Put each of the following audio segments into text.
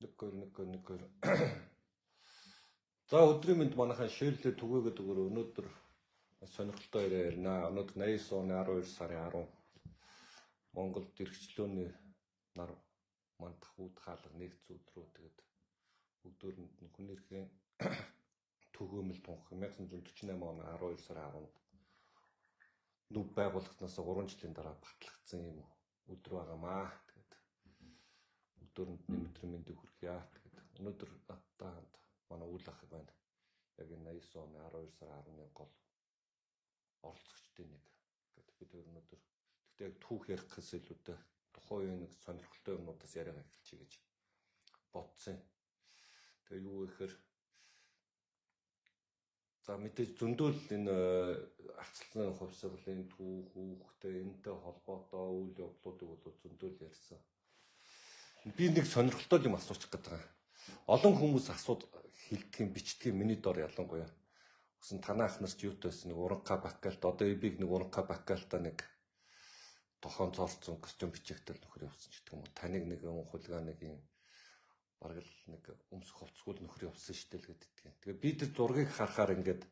Нэг. За өдрийн мэнд манайхан ширлээ түгээгээд өгөр өнөөдөр сонирхолтой ярина. Өнөөдөр 89 оны 12 сарын 10 Монголд эрхчлөөний нар мандах үүд хаалга нэгц өдрөө тэгээд бүгдөөрэнд нь хүн эрхийн төгөөмөл тунх 1948 оны 12 сарын 10-нд нүв байгуулагдсанаас 3 жилийн дараа батлагдсан юм өдөр байгаамаа. Тэгээд бүгдөөрэнд нь өдрийн мэндийг хүргье. Тэгээд өнөөдөр надтай хамт манай үйл ах байна. Яг энэ 89 оны 12 сарын 10-ны гол оролцогчдын нэг. Гэдэг бид өнөөдөр тэгтээ яг түүх ярих гэхээс илүүтэй тухайн үеийн нэг сонирхолтой юмнуудаас яриа эхэлчихье гэж бодсон. Тэгээ юу гэхээр за мэдээж зөндөөл энэ арчилсан хувьсгалын түүх хүүхтэй энэтэй холбоотой үйл явдлуудыг бол зөндөөл ярьсан. Би нэг сонирхолтой юм асуучих гээд байгаа. Олон хүмүүс асууд хэлдэг юм бичдэг миний дор ялангуяа. Усан танаа ахнаас юутай байсан нэг уранхай бакалт одоо биг нэг уранхай бакалтаа нэг тохон цорцсон костюм бичигтэл нөхөр явсан ч гэдэг юм уу. Таныг нэг хулгайныг бараг л нэг өмсөх хувцсгүй нөхөр явсан шүү дээ л гэдэг. Тэгээ би тэр зургийг харахаар ингээд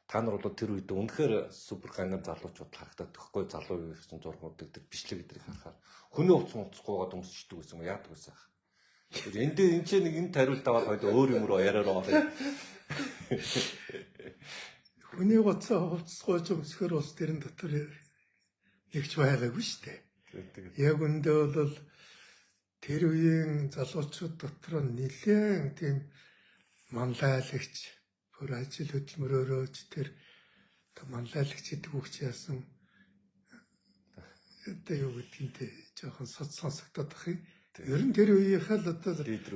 та нар бол тэр үед үнэхээр супер гайнаар залуучууд харагдаад төгхгүй залуу юу гэсэн зургуудыг тэр бичлэг эдрийг харахаар хүний хувцсгүйгээд өмсчдөг гэсэн юм яадаг байсан. Энд энэ ч нэг энэ тариулт аваад хойд өөр юм руу яриараа орё. Хүний хувцсгүйж өмсөхөр бас тэрэн дотор нэгч байгаагүй шүү дээ. Яг үндэ бол тэр үеийн залуучууд дотор нэлээд тийм манлайлагч бүр ажил хөдөлмөрөөрөөж тэр манлайлагч гэдэг үгч яасан одоо юу гэдгийг жоохон сонсогдоод бах юм. Ер нь тэр үеийнхээ л одоо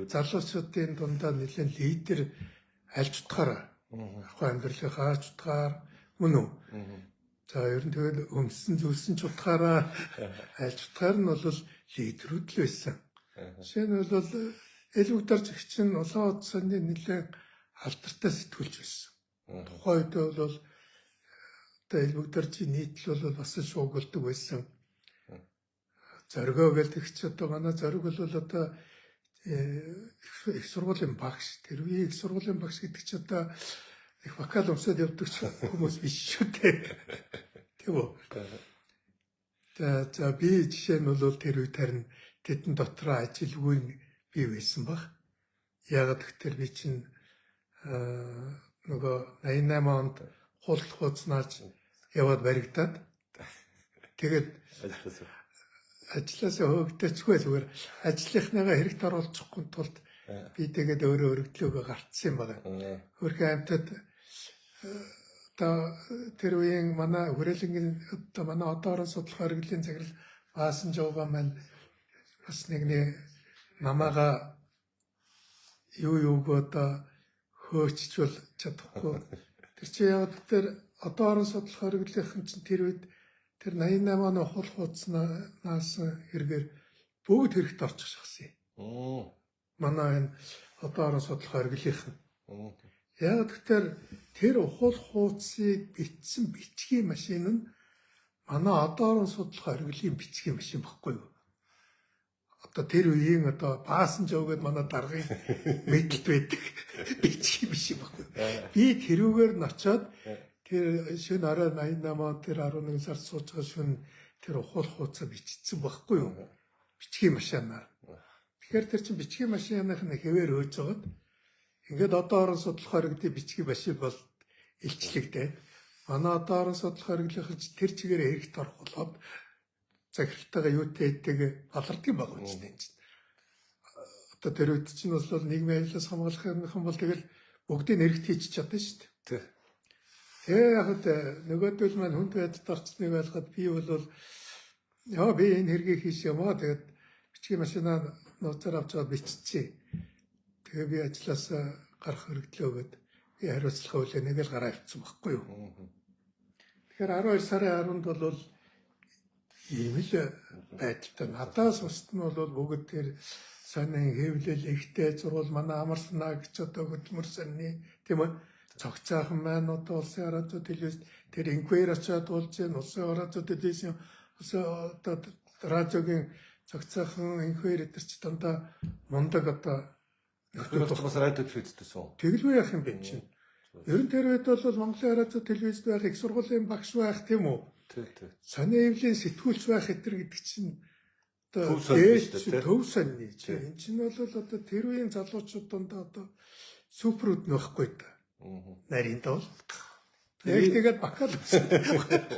залуучуудын дундаа нэлээд лидер альж утгаараа амьдралынхаа альж утгаар мөн үү. За ер нь тэгэл өмсөн зүйлсэн ч утгаараа альж утгаар нь бол лидерүүд л байсан. Жишээ нь бол Элбэгдэр зэгчин улаан удсны нэлээд алдартай сэтгүүлч байсан. Тухайн үед бол одоо Элбэгдэрчийн нийтлэл бол бас шууг болдог байсан. Зоргоо гэдэг чи одоо манай зориг бол одоо их сургуулийн багш. Тэр үеийн их сургуулийн багш гэдэг чи одоо их вокал өмсөд явдаг хүмүүс биш шүү дээ. Тийм үү? За би жишээ нь бол тэр үед харин тэдэн дотроо ажилгүй би байсан баг. Яг тэгэхээр би чинь нөгөө 88 онд хуулт хууцнааж яваад баригдаад тэгээд ажлаасаа хөөгдөцгүй зүгээр ажлынхныгаа хэрэгт оруулчихгүй тулд би тэгээд өөрөө өргөдлөөгөө гарцсан юм байна. Хөрхөн амтад одоо тэр үеийн манай хүрээлэнгийн одоо манай одоо орон судлах оргилын цагирал баасан жуугаа маань бас нэг намаага юуг одоо хөөччвөл чадахгүй. Тэр чи яг тэр одоо орон судлах оргилынхан чинь тэр үед тэр 88 оны хул хууцнаас хэрэгээр бүгд хэрэгт орчих шахсан юм. Манай энэ одоо орон судлах оргилынхан. Яг тэр хул хууцыг бичсэн бичгийн машин нь манай одоо орон судлах оргилын бичгийн машин баггүй юу? Одоо тэр үеийн одоо баасан жooгээд манай даргын мэдлэлт байдаг бичгийн машин баггүй. Би тэрүүгээр нь очиод тэр шөнө орой 88 он тэр 11 сард сууж байгаа шөнө тэр хул хууцаа бичсэн баггүй юу? Бичгийн машинаар. Тэгэхээр тэр чинь бичгийн машиных нь хэвээр хөөж байгаад ингээд одоо орон судлах оргилын бичгийн машин бол илчлэгдээ. Манай одоо орон судлах оргилынхан тэр чигээр хэрэгт орох болоод захиралтайгаа юутай хэдэг алардгийн баг үст энэ чинь. Одоо тэр үед чинь бол нийгмийн ажлаас хамгаалахын бол тэгэл бүгдийг нэрэгт хийчих чадсан шүү дээ. Тэгээ яг нөгөөдөл маань хүнд байдалд орцсныг ойлгоод би бол яа би энэ хэргийг хийш юм аа тэгээд бичгийн машинаа нууцаар авч аваад биччихье. Тэгээ би ажлаас гарах хэрэгтлөөгөөд би хариуцлага үлээ нэг л гараа авчихсан байхгүй юу. Тэгэхээр 12 сарын 10-нд бол ийм л байдалтай. Надаас устд нь бол бүгд тэр сонин хэвлэл ихтэй зурвал манай амарснаа гэж одоо хөдөлмөр сонины тийм үү цогцоохон маань одоо улсын радио телевиз тэр инквер очоод болж гэн улсын радио телевиз одоо радиогийн цогцоохон инквер дээр ч дандаа мундаг одоо Тэгэхээр бас радио телевизтэйсэн. Тэгэлгүй яах юм бэ чинь. Ер нь тэр үед бол Монголын радио телевизд байх, их сургуулийн багш байх тийм үү? Тий. Сони эвлийн сэтгүүлч байх гэтэр гэдэг чинь одоо төв сонь чи. Энд чинь бол одоо тэр үеийн залуучууд дондоо одоо суперуд нөхгүй та. Нарийн дол. Тэгээд бакал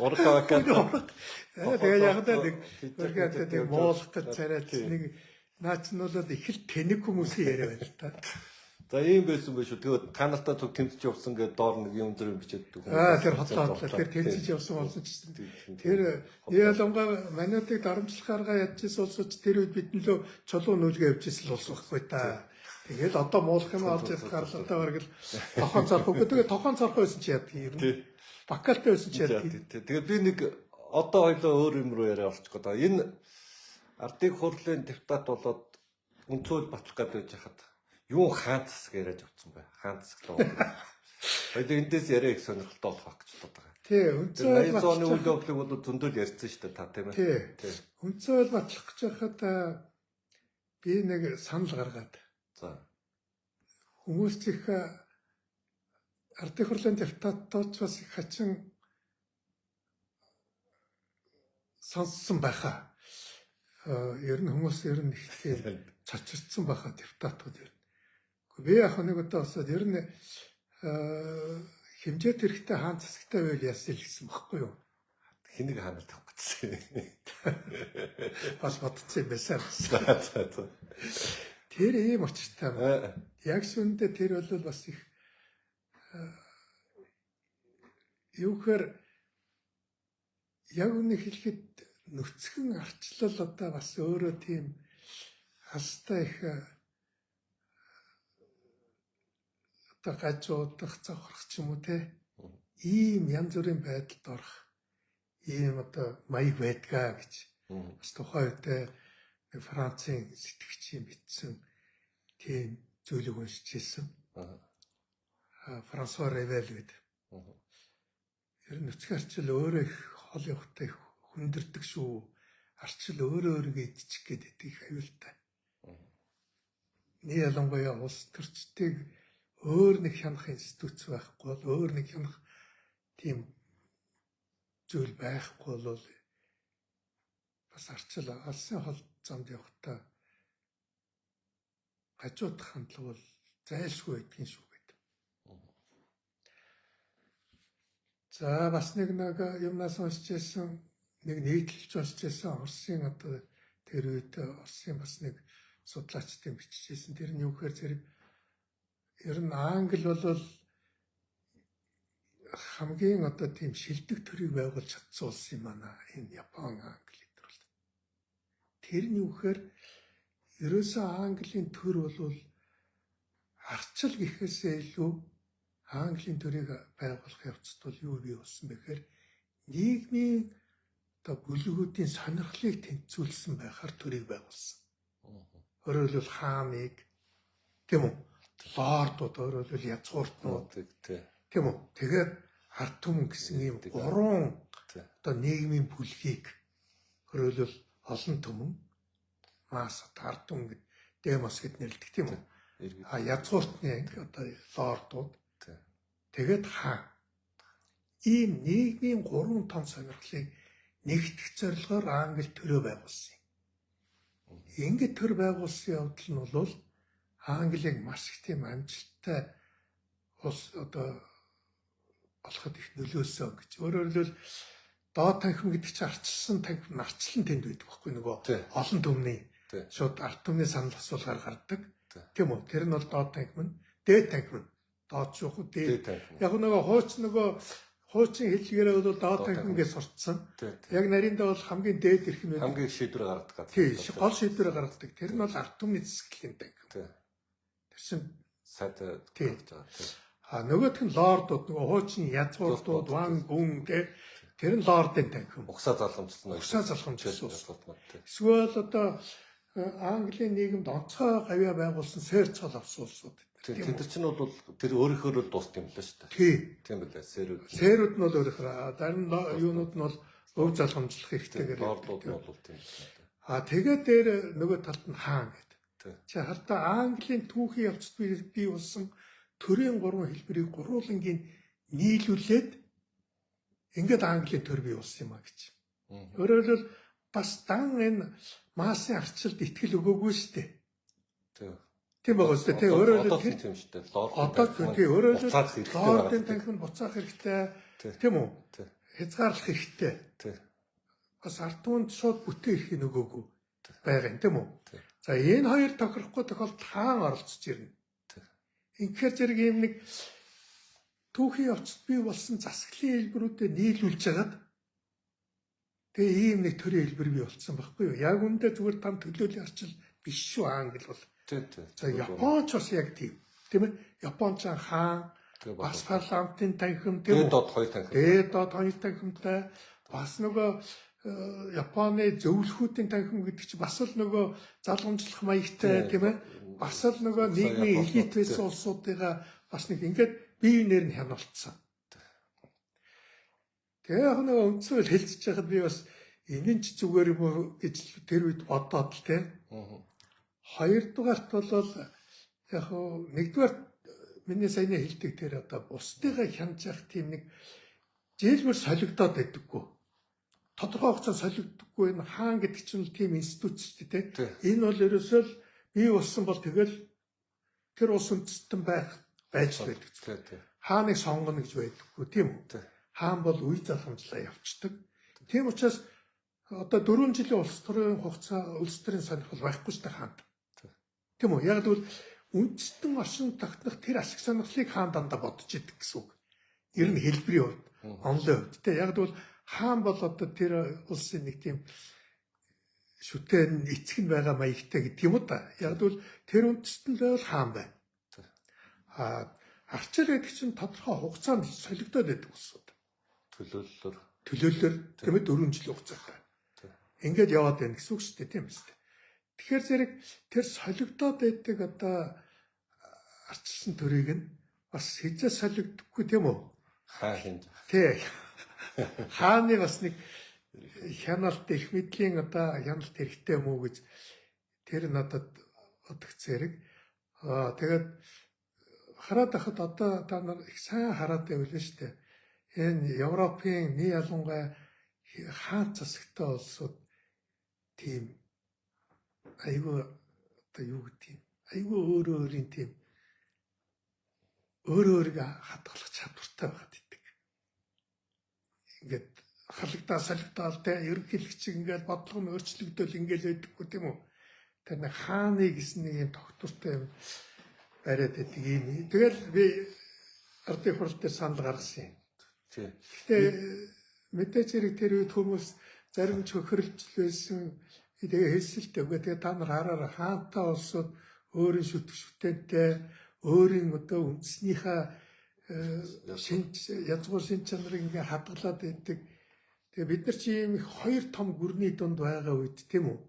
Урга бакал. Тэгээд яг нэг өргөдөө нэг муулах гэж царайт нэг наач нь бол их л тэнэг хүмүүсийн яриа байна л та. За ийм байсан байх шүү. Тэгээд каналтаа төг тэмцэж явсан гэдэг доор нэг юм зэрэг бичээд дүү. Тэр хотлоо. Тэр тэмцэж явсан болсон ч гэсэн. Тэр ялангуяа манайдыг дарамжлахаараа ядчихсан улсууд тэр үед биднлөө чулуу нүүлгээ явжсэн улс байхгүй та. Тэгээд одоо муулах юм олж ирэх гарлалтай бараг л тохон царах үгүй. Тэгээд тохон царах байсан чи яадаг юм. Бакалтай байсан чи яадаг. Тэгээд би нэг одоо хоёлоо өөр юм руу яриа олчих гээд байгаа. Энэ ардын хурлын депутат болоод өнцөд батлах гээд байж хахад юу хаан засаг яриад явцсан бай. Хаан засаг л. Хоёул эндээс яриа их сонирхолтой болох гэж бодоод байгаа. Тий, өнцөд 80 оны үйл явдлыг бол зөндөл ярьсан шүү дээ та тийм ээ. Тий. Өнцөд батлах гэж байхад би нэг санал гаргаад. За. Хүмүүс их ардын хурлын депутатууд бас их хачин сонссон байхаа. Ер нь хүмүүс ер нь их цочирдсан байхаа депутатууд ер нь. Би яг нэг удаа бас ер нь хэмжээд хэрэгтэй хаан засагтай байл яасан л гэсэн баггүй юу? Хэнийг хаанаар тавих гэсэн. Бас бодсон юм байсан. За. Тэр ийм очиртай байна. Яг шүндэ тэр бол бас их юухээр яг үнэ хэлэхэд нүцгэн арчлал одоо бас өөрөө тийм хастай их одоо гажуудах, завхрах ч юм уу те. Ийм янз бүрийн байдалд орох ийм одоо маяг байдгаа гэж бас тухайн үед Францын сэтгчийн бичсэн тийм зүйлийг уншиж ирсэн. Франсуа Ревел гэдэг. Ер нь нүцгэн арчил өөрөө их хол явахтай их хүндэрдэг шүү. Арчил өөрөө идчих гээд идэх аюултай. Нэг ялангуяа улс төрчдгийг өөр нэг хянах институт байхгүй бол өөр нэг хянах тийм зүйл байхгүй бол бас арчил алсын хол замд явахдаа гажуудах хандлага бол зайлшгүй байдгийн шүү гэдэг. За бас нэг юмнаас уншиж байсан нэг нийтлэлж уншиж байсан Оросын одоо тэр үед Оросын бас нэг судлаачдын бичижсэн тэр нь юу гэхээр зэрэг ер нь Англи бол хамгийн одоо тийм шилдэг төрийг байгуулж чадсан улс юм аа энэ Япон Англи төр бол. Тэр нь юу гэхээр ерөөсөө Английн төр бол арчил гэхээсээ илүү Английн төрийг байгуулах явцад бол юу бий болсон бэ гэхээр нийгмийн одоо бүлгүүдийн сонирхлыг тэнцвүүлсэн байхаар төрийг байгуулсан. Өөрөөр хэлбэл хааныг тийм үү? Лордууд өөрөөр хэлбэл язгууртнууд тийм үү? Тэгээд ард түмэн гэсэн ийм гурван одоо нийгмийн бүлгийг өөрөөр хэлбэл олон түмэн мас ард түмэн гэдэг демос гэд нэрлэдэг тийм үү? Язгууртны одоо лордууд тэгээд хаан ийм нийгмийн гурван том сонирхлыг нэгтгэх зорилгоор Англи төрөө байгуулсан юм. Ингээд төр байгуулсан явдал нь бол Англиг маш их тийм амжилттай улс одоо болоход их нөлөөсөн гэж. Өөрөөр хэлбэл доод танхим гэдэг чинь арчилсан танхим нарчлан тэнд байдаг байхгүй нөгөө олон түмний шууд ард түмний санал асуулгаар гардаг. Тийм үү? Тэр нь бол доод танхим нь, дээд танхим нь. Доод шүүх дээд. Яг нөгөө хуучин хэллэгээрээ бол доод танхим гэж суртсан. Яг нариндаа бол хамгийн дээд эрх нь хамгийн шийдвэр гаргадаг. Тийм, гол шийдвэр гаргадаг. Тэр нь бол ард түмний засаглалын танхим. Тэр чинь сайд тийм. Нөгөөх нь лордууд, нөгөө хуучин язгууртууд, ван гүн тэр нь лордын танхим. Угсаа залгамжсан. Угсаа залгамжсан. Эсвэл одоо Английн нийгэмд онцгой гавьяа байгуулсан сэр цол авсан улсууд. Тэд чинь бол тэр өөрөөр л дуусна юм л шүү Тийм. дээ. Тийм билээ. Сэрүүд нь бол өөрөөр дарин юунууд нь бол өв залгамжлах хэрэгтэйгээр. Лордууд нь бол тийм. Тэгээд дээр нөгөө талд нь хаан гэдэг. Чи хардаа Английн түүхийн явцад бий болсон төрийн 3 хэлбэрийг гурвуулангийн нийлүүлээд ингээд Английн төр бий болсон юм а гэж. Өөрөөр хэлбэл бас дан энэ Масын арчилд итгэл өгөөгүй шүү дээ. Тийм байгаа шүү дээ. Тэ өөрөөр хэлбэл тийм шүү дээ. одоо тийм өөрөөр хэлбэл лордын танхимд буцаах хэрэгтэй. Тийм үү? Хязгаарлах хэрэгтэй. Бас ард түмэнд шууд бүтэн ирэхийг нөгөөгүй байгаа юм тийм үү? За энэ хоёр тохирохгүй тохиолдолд хаан оролцож ирнэ. Инхээр зэрэг юм нэг түүхийн явцад бий болсон засаглалын хэлбэрүүдэд нийлүүлж хагаад тэгээ ийм нэг төрлийн хэлбэр бий болсон байхгүй юу? Яг үндэ зүгээр там төлөөллийн арчил биш шүү Англи бол. За Японч бас яг тийм ээ? Японч хаан бас парламентын танхим тийм үү? Дээд доод хоёр танхимтай бас нөгөө Японы зөвлөхүүдийн танхим гэдэг чинь бас л нөгөө залгамжлах маягтай тийм ээ? Бас л нөгөө нийгмийн элит байсан улсуудыгаа бас нэг ингээд бие биенээр нь хяналтсан. Тэгээ яг нөгөө үндсэл хэлцэж байхад би бас энэ ч зүгээр юм уу гэж тэр үед бодоод л тийм. Хоёрдугаарт бол яг нэгдүгээр миний саяны хэлдэг тэр одоо бусдыгаа хянаж явах тийм нэг зээлбэр солигдоод байдаггүй. Тодорхой хугацаанд солигддоггүй энэ хаан гэдэг чинь тийм институт шүү дээ тийм. Энэ бол ерөөсөө бий болсон бол тэгэл тэр улс үндэстэн байж байдаг. Хааныг сонгоно гэж байдаггүй тийм үү? Хаан бол үе залхамжлаа явцдаг. Тийм учраас одоо 4 жилийн улс төрийн хугацаа улс төрийн сонирхол байхгүй шүү дээ хаанд. Тийм үү? Яг л үндэстэн оршин тогтнох тэр ашиг сонирхлыг хаан дандаа бодож идэг гэсэн үг. Ер нь хэлбэрийн хувьд, онлын хувьд тийм. Яг л хаан бол одоо тэр улсын нэг тийм шүтэн эцэг нь байгаа маягтай гэдэг юм уу та. Яг л тэр үндэстэн л хаан байна. Арчил гэдэг чинь тодорхой хугацаанд солигдоод байдаг улсууд. Төлөөллөөр тийм ээ 4 жилийн хугацаатай. Ингээд яваад байна гэсэн үг шүү дээ тийм ээ. Тэгэхээр зэрэг тэр солигдоод байдаг одоо арчилсан төрийг нь бас хязгаар солигдохгүй тийм үү? Хаан. Тий. Хааны бас нэг хяналт их мэдлийн одоо хяналт хэрэгтэй юм уу гэж тэр надад бодох зэрэг. Тэгээд хараад байхад одоо та нар их сайн хараад байвал шүү дээ. Энэ Европын нэг ялангуяа хаан засагтай улсууд тийм айгүй одоо юу гэдэг юм. Айгүй өөрийн тийм өөрийгөө хадгалах чадвартай байгаад идэг. Ингээд халагдаа салгдаал те ерөнхийлөгч ингээд бодлого нь өөрчлөгдөөл ингээд байдаггүй тийм үү? Тэр нэг хааны гэсэн нэг юм тогтвортой юм бариад байдаг юм. Тэгэл би ардын хурал дээр санал гаргасан юм. Гэтэ мэдээж хэрэг тэр үед хүмүүс зарим чөхөрлж байсан тэгээ хэлсэлтэй үгүй тэгээ та нар хараараа хаантай улсууд өөрийн шүтэнтэй өөрийн одоо үндэснийхээ язгуур шин чанарыг ингээ хадгалаад байдаг. Тэгээ бид нар чи ийм их хоёр том гүрний дунд байгаа үед тийм үү?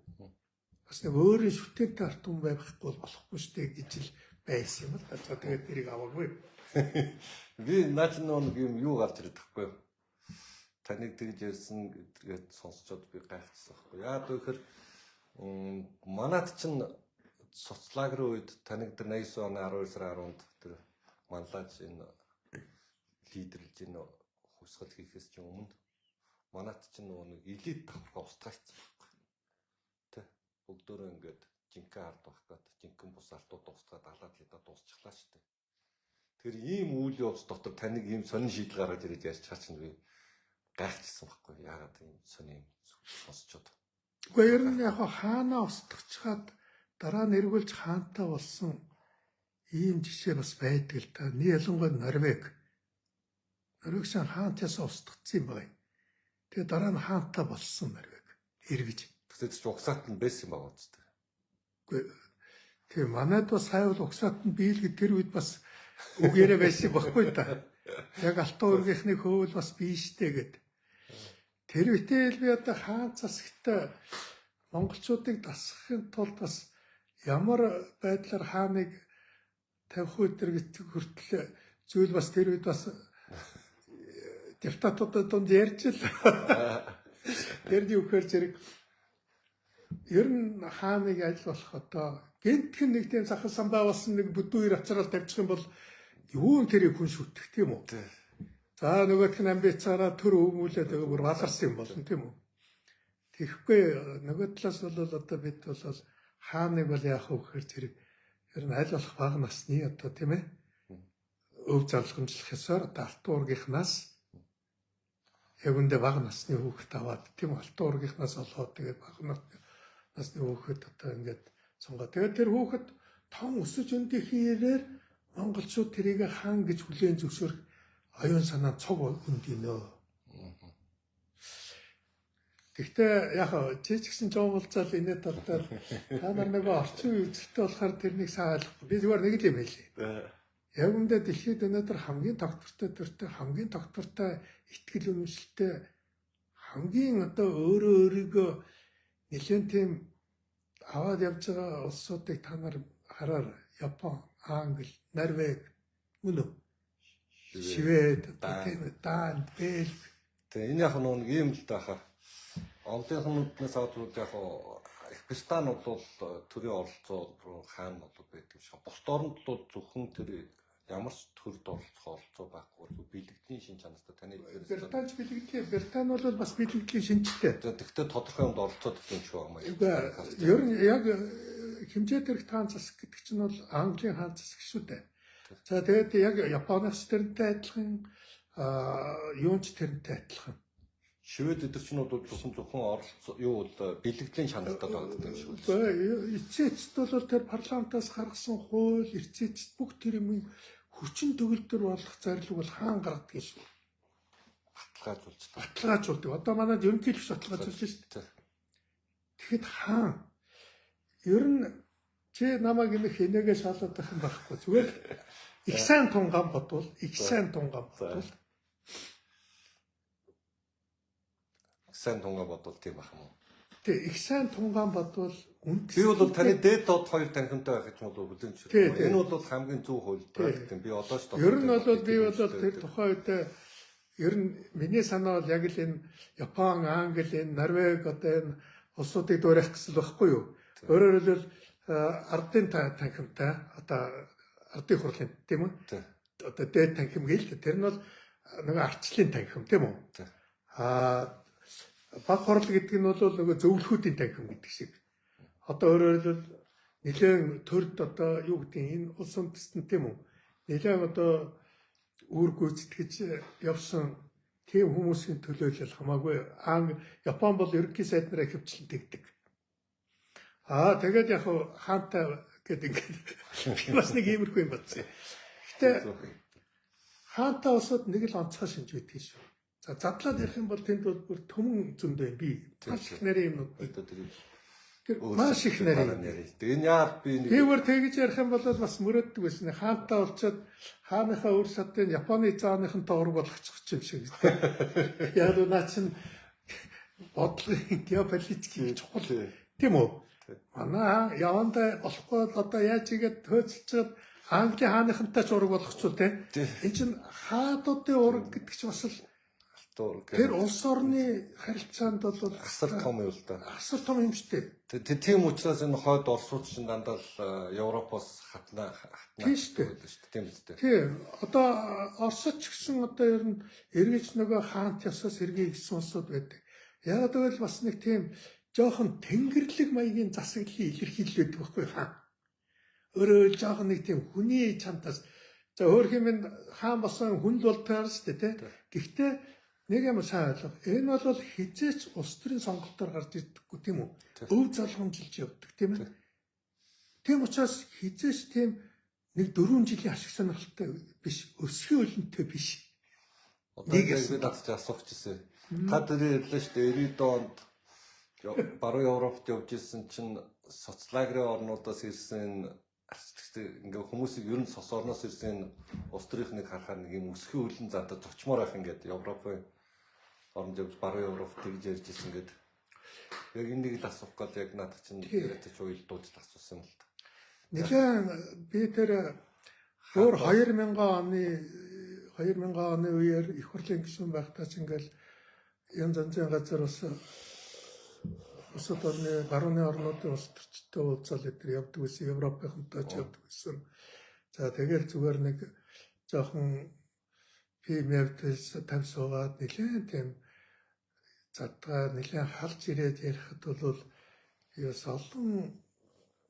Бас нэг өөрийн шүтэнтэй арт хүн байхгүй бол болохгүй шүү дээ гэж л байсан юм л да. Тэгээд тэрийг аваагүй. Би наач нэг юм юу гарч ирээд тахгүй юу? Таныг тэгж ярьсан гэдгээд сонсчод би гайхчихсан байхгүй. Яагаад гэвэл манад чинь соцлагрын үед таныг тэр 89 оны 12 сарын 10-нд тэр манлаж энэ лидерлж энэ хувьсгал хийхээс ч өмнө манад чинь нэг элит давхраа устгацсан байхгүй. Тэ бүгдөө ингээд жинхэнэ ард байх гээд жинхэнэ бус артууд устгаад алаад лидаа дуусчихлаа шүү дээ. Тэр ийм үйл явц дотор таныг ийм сонин шийдэл гаргаж ирээд яаж чаач нь би гайхчихсан байхгүй. Яагаад ийм сонин сонсчод. Гэхдээ ер нь яг хаанаа устгахчаад дараа нь эргүүлж хаантай болсон ийм жишээ бас байдаг л та. Ялангуяа Норвегийн хаантаас устгацсан юм байна. Тэгээ дараа нь хаантай болсон Норвег эргэж. Тэгээд ч угсаат нь байсан юм байгаа үстэй. Үгүй тийм манайд бас хайвал угсаат нь биелгээд тэр үед бас үгээрээ байсан байхгүй та. Яг алтан ургийнхны хөвөл бас биештэй гэд. Тэр үедээ би одоо хаан засагтай монголчуудыг дасгахын тулд бас ямар байдлаар хааныг тавих үтэр гэж хүртэл зүйл бас тэр үед бас депутатуудад донд ярьж л тэр юу гэхээр зэрэг ер нь хааныг аль болох одоо гинтхэн нэг тийм сахал самбаа болсон нэг бүдүүр ачаал тавьчих юм бол юу тэрийг хүн шүтэх тийм үү? За нөгөөх нь амбицаараа төр өвмүүлээд бүр валарсан юм болно тийм үү? Тэгэхгүй нөгөө талаас бол одоо бид бол хааныг бол яах вэ гэхээр зэрэг ер нь аль болох бага насны одоо тийм ээ өв залхамжлах ёсоор одоо алтан уургийнхнаас яг үндэ бага насны хүүхэд аваад тийм алтан уургийнхнаас олоод тэгээд бага насны хүүхэд одоо ингээд сонгоо. Тэгээд тэр хүүхэд том өсөж өндөхөөр монголчууд тэрийг хаан гэж хүлээн зөвшөөрөх оюун санаа цог өндийнөө. Гэхдээ яг чичгсэн жоо болцол инээд талдаа та нар нөгөө орчин үе үзэлтэй болохоор тэрнийг сайн ойлгохгүй. Би зүгээр нэг л юм хэлье. Яг үндэ дэлхийд өнөөдөр хамгийн тогтвортой хамгийн тогтвортой итгэл үнэмшилтэй хамгийн одоо өөрийгөө нэлээд тийм аваад явж байгаа улсуудыг та нар хараар Япон, Англи, Норвеги, мөн үү? Швед, Дан, Бельги. Тэгээ энэ яг нэг юм л таахаа. Онлынхнууднаас аваад яг Их Британь бол төрийн оролцоо руу хаана болоод байдаг шиг. Бусад орнд бол зөвхөн тэр ямар ч төрд оролцоо байхгүй. Бэлэгдлийн шин чанартай таны Британч бэлэгдлээ. Британь бол бас бэлэгдлийн шинжтэй. Тэгэхдээ тодорхой юмд оролцоод байгаа юм шиг байна. Ер нь яг хэмжээ дээрх таан засаг гэдэг чинь бол Английн хаан засаг шүү дээ. За тэгээд яг Японоос тэрнтэй адилхан юунч тэрнтэй адилхан. Швед эдэрчнүүд бол зөвхөн оролцоо юу бол бэлэгдлийн чанартай байгаа юм шиг байна. Эцээчд бол тэр парламентаас гаргасан хууль, эцээчд бүх тэр юм хүчин төгөлдөр болох зарлиг бол хаан гаргадаг юм шүү. Баталгаажуулдаг. Одоо манайд ерөнхийлөгч баталгаажуулж шүү дээ. Тэгэхэд хаан ер нь чи намайг нэмэх энэгээ шалаад байх юм байхгүй. Зүгээр их сайн тунгаан бодвол сайн тунгаан бодвол тийм байх юм уу? Тэг их сайн тунгаан бодвол би бол таны дээд доод хоёр танхимтай байх гэж бол бүлээн шүү. Энэ бол хамгийн зөв хууль гэдэг. Би одоо ч ер нь бол би бол тэр тухайн үед ер нь миний санаа бол яг л энэ Япон, Англи, энэ Норвеги одоо энэ улсуудыг дуурайх гэсэн л байхгүй юу? Өөрөөр хэлбэл ардын танхимтай одоо ардын хурлын тийм үү? Одоо дээд танхим гээл тэр нь бол нөгөө ардчлалын танхим тийм үү? Баг хурал гэдэг нь бол нөгөө зөвлөхүүдийн танхим гэдэг шиг. Одоо өөрөөр хэлбэл нэлээд төрд одоо юу гэдэг энэ улс үндэстэн тийм үү? Нэлээд одоо үр гүйцэтгэж явсан тийм хүмүүсийн төлөөлөл хамаагүй Япон бол ерөнхий сайднараа хөвчлэн тэгдэг. Тэгээд яг хаантай гэдэг ингээд бас нэг иймэрхүү юм бодсон. Гэтэ хаантай усууд нэг л онцгой шинж байдаг шүү. За задлаад ярих юм бол тэнд бол бүр төмөн зөндөө юм би. Маш их нарийн юмнууд байдаг. Маш их нарийн. Энэ яар би нэг тэгвэр тэгж ярих юм бол бас мөрөддөг байсан. Хаантай болчиход хааныхаа үр садын Японы зааныхын тоорог болгочих юм шиг. Яг л наа чин бодлогын геополитикийн чухал тийм үү? Манай явандаа болохгүй одоо яаж игээд төөцөлчөөд Англи хааныхантай ч ураг болгоцвол тийм. Энд чин хаадуудын ураг гэдэг ч бас л тэр улс орны харилцаанд бол асар том юм л да. Асар том юм шүү дээ. Тийм учраас энэ хойд орсууд чинь дандаа л Европоос хатна тийм шүү дээ. Тийм үстэй. Тийм. Одоо Оросч гэсэн одоо ер нь эргэж нөгөө хаант ясаас эргээ гисэн улсууд байдаг. Яг тэгвэл бас нэг тийм жоохон тэнгэрлэг маягийн засаглалын илэрхийлэл байдаг байхгүй хаан. Өөрөө жоохон нэг тийм хүний чамтаас за өөр хэмээн хаан болсон хүн бол таар шүү дээ тийм. Гэхдээ нэг юм сайн ойлго. Энэ бол хизээч улс төрийн сонголтоор гарч ирдэггүй тийм үү? Өв залхамжилж явдаг тийм ээ. Тийм учраас хизээч тийм нэг 4 жилийн ашиг сонирхолтой биш, өсгөө өлөнтэй биш. Нэг яг надад асуучихсан. Та тэр ирлээ шүү дээ 90-д онд баруун Европт явж ирсэн чинь соцлагерын орнуудаас ирсэн ингээ хүмүүсийг ер нь сос орноос ирсэн улс төрийнхнийг харахаар нэг юм өсгөө өлөн задаа зочмоор байх ингээд Европын орнд явж баруун Европт тэгж ярьж ирсэн гэдэг. Яг энийг л асуух гээд яг надад чинь яриач уйлдуулж асуусан юм л та. Нэгэн би тэр өөр 2000 оны үеэр их хурлын гишүүн байхдаа ч ингээл янз янзын газар бас бусад орны барууны орнуудын улс төрчтэй уулзал эдгээр явдаг байсан, Европынхантай ч явдаг байсан. За тэгээд зүгээр нэг жоохон PM-ээс тавьсуугаад нэлээд тийм задгаа нэлээд халж ирээд ярихад бол яс олон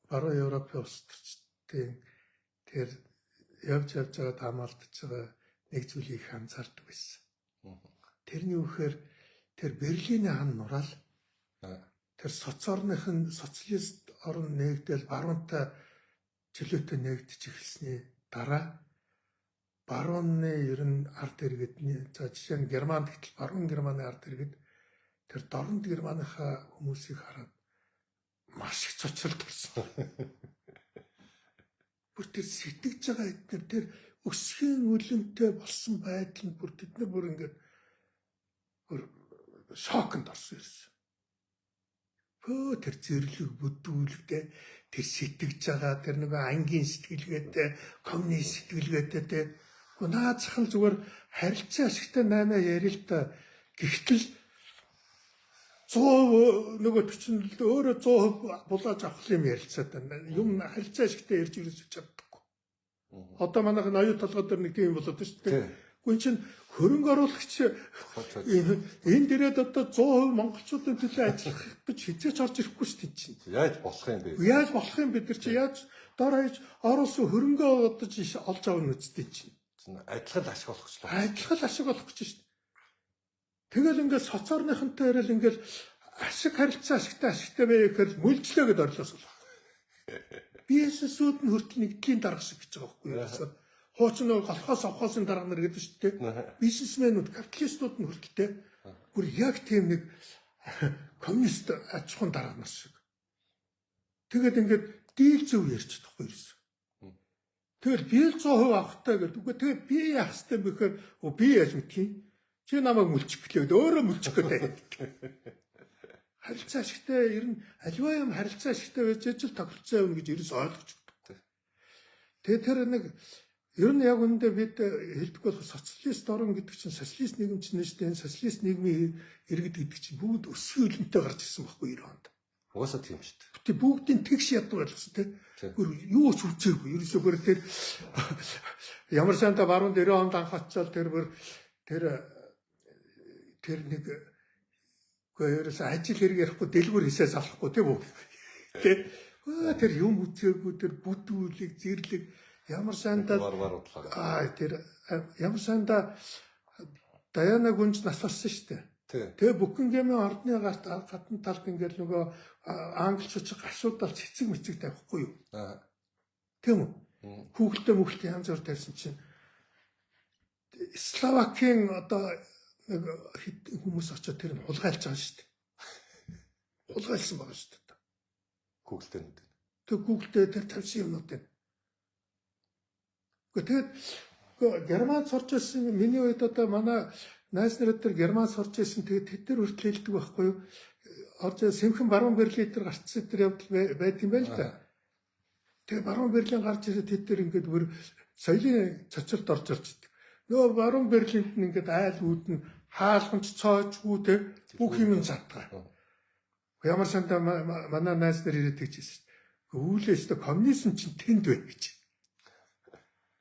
баруун Европын улс төрчтэй тэр явж байгаад хамаалдаж байгаа нэг зүйлийг анзаардаг байсан. Тэрний үхээр тэр Берлийн хан нураал тэр социалист орн нэгдэл баруунтай чөлөөтэй нэгдэж эхэлсний дараа барууны ер нь ард иргэд за жишээ нь Германд гэтэл баруун Германы ард иргэд тэр дорнод Германыхаа хүмүүсийг хараад маш их цочролт болсон. Бүр тэр сэтгэж байгаа эдгээр тэр өсгийн үлэмтэй болсон байдал нь бүр тэдний бүр ингээд шокнд орсон юм. Тэр зэрлэг бүдүүлгтэй тэр сэтгэж байгаа тэр нэг ангийн сэтгэлгээтэй коммунист сэтгэлгээтэй те наацхан зүгээр харилцаа ашигтай наймаа ярил та гэхдээ 100 нөгөө чинь өөрөө 100% булааж авах юм ярилцаад байна. Юм харилцаа ашигтай ярьж ирж чаддаггүй. Одоо манайх нь оюу толгой дээр нэг тийм болоод байна шүү дээ. Гүн чинь хөрөнгө оруулагч энэ дээрээ одоо 100% монголчуудын төлөө ажиллах гэж хизээч орж ирэхгүй шүү дээ чинь. Яаж болох юм бэ? Яаж болох юм бид нар чи яаж дор хаяж оруулсан хөрөнгөө одоо олж авах нь үсттэй чинь. Адилхан ашиг олгочлоо. Адилхан ашиг олох гэж шүү дээ. Тэгэл ингээд социорныхонтой ярил ингээд ашиг харилцаа ашигтай бай гэхээр мүлжлээ гэдээ орлоосоо. Бизнесүүд нь хүртэл нэгдлийн дарга шиг гэж байгаа байхгүй юу? Хуучин нөгөө голхоос авхоосын дарга нар гэдэг шүү дээ. Бизнесмэнүүд, капиталистууд нь хүртэлтэй бүр яг тийм нэг коммунист аж ахуйн дарга нар шиг. Тэгээд ингээд дийл зөв ярьж чадахгүй юусэн. Тэгэл би л 100% авахтай гэдэг. Үгүй тэгээд би яах ёстой бэ гэхээр би яаж мэдхий? Чи намайг мүлчих гэлээ өөрөө мүлчих гэдэг. Харилцаа ашигтай ер нь аливаа юм харилцаа ашигтай байж ажил тохиролцоо явна гэж ерөөс ойлгож байна. Тэгээд тэр нэг ер нь яг үүндээ бид хэлдэг болох социалист орн гэдэг чинь социалист нийгэм чинь шүү дээ. Энэ социалист нийгмийн иргэд гэдэг чинь бүгд өсвийн үлэмтэй гарч ирсэн байхгүй 90 онд. Угаасаа тийм шүү дээ. Гэтэ бүгдийн тэгш яддаг байлгсан тийм. Юу ч үзээгүй. Ерөөсөө бүр тэр ямар санда баруун 90 онд анх очивол тэр нэг ерөөс ажил хэрэг ярихгүй дэлгүүр хийсээс авахгүй тийм үү. Тэр юм үзээгүй тэр бүдүүлэг зэрлэг ямар санда тэр ямар санда Даяна гүнж нас барсан шүү дээ. Тэгээ Букингемийн ордны гадна талд ингээд нөгөө англичууд гашуудал цэцэг мэцэг тавихгүй юу? Тийм үү? Хүүхэлтэй мөхөлтэй янз бүр тавьсан чинь Словакийн одоо нэг хүмүүс очоод тэр нь хулгайлж байгаа шүү дээ. Хулгайлсан байгаа шүү дээ. Google-тэй нүд. Тэг Google-тэй тэр тавьсан юмнууд байна. Тэгээд Германд сурч ирсэн миний үед одоо манай найз нарууд тэр Германд сурч ирсэн тэгээд тэд нар хүртэл хэлдэг байхгүй юу? Орж Сэмхэн баруун Берлин дээр гарцсан тэр явдал байт юм байл та. Тэгээ баруун Берлин гарч ирээд тэд нар ингээд бүр соёлын цоцолд орж ирдэг. Нөгөө баруун Берлинд нь ингээд айл үүд нь хаалханч цоочгүй те бүх юм задгаа. Ямар санда манай найз нар ирээд тэгжсэн. Үүлээс тэ коммунизм чинь тэнд байна гэж.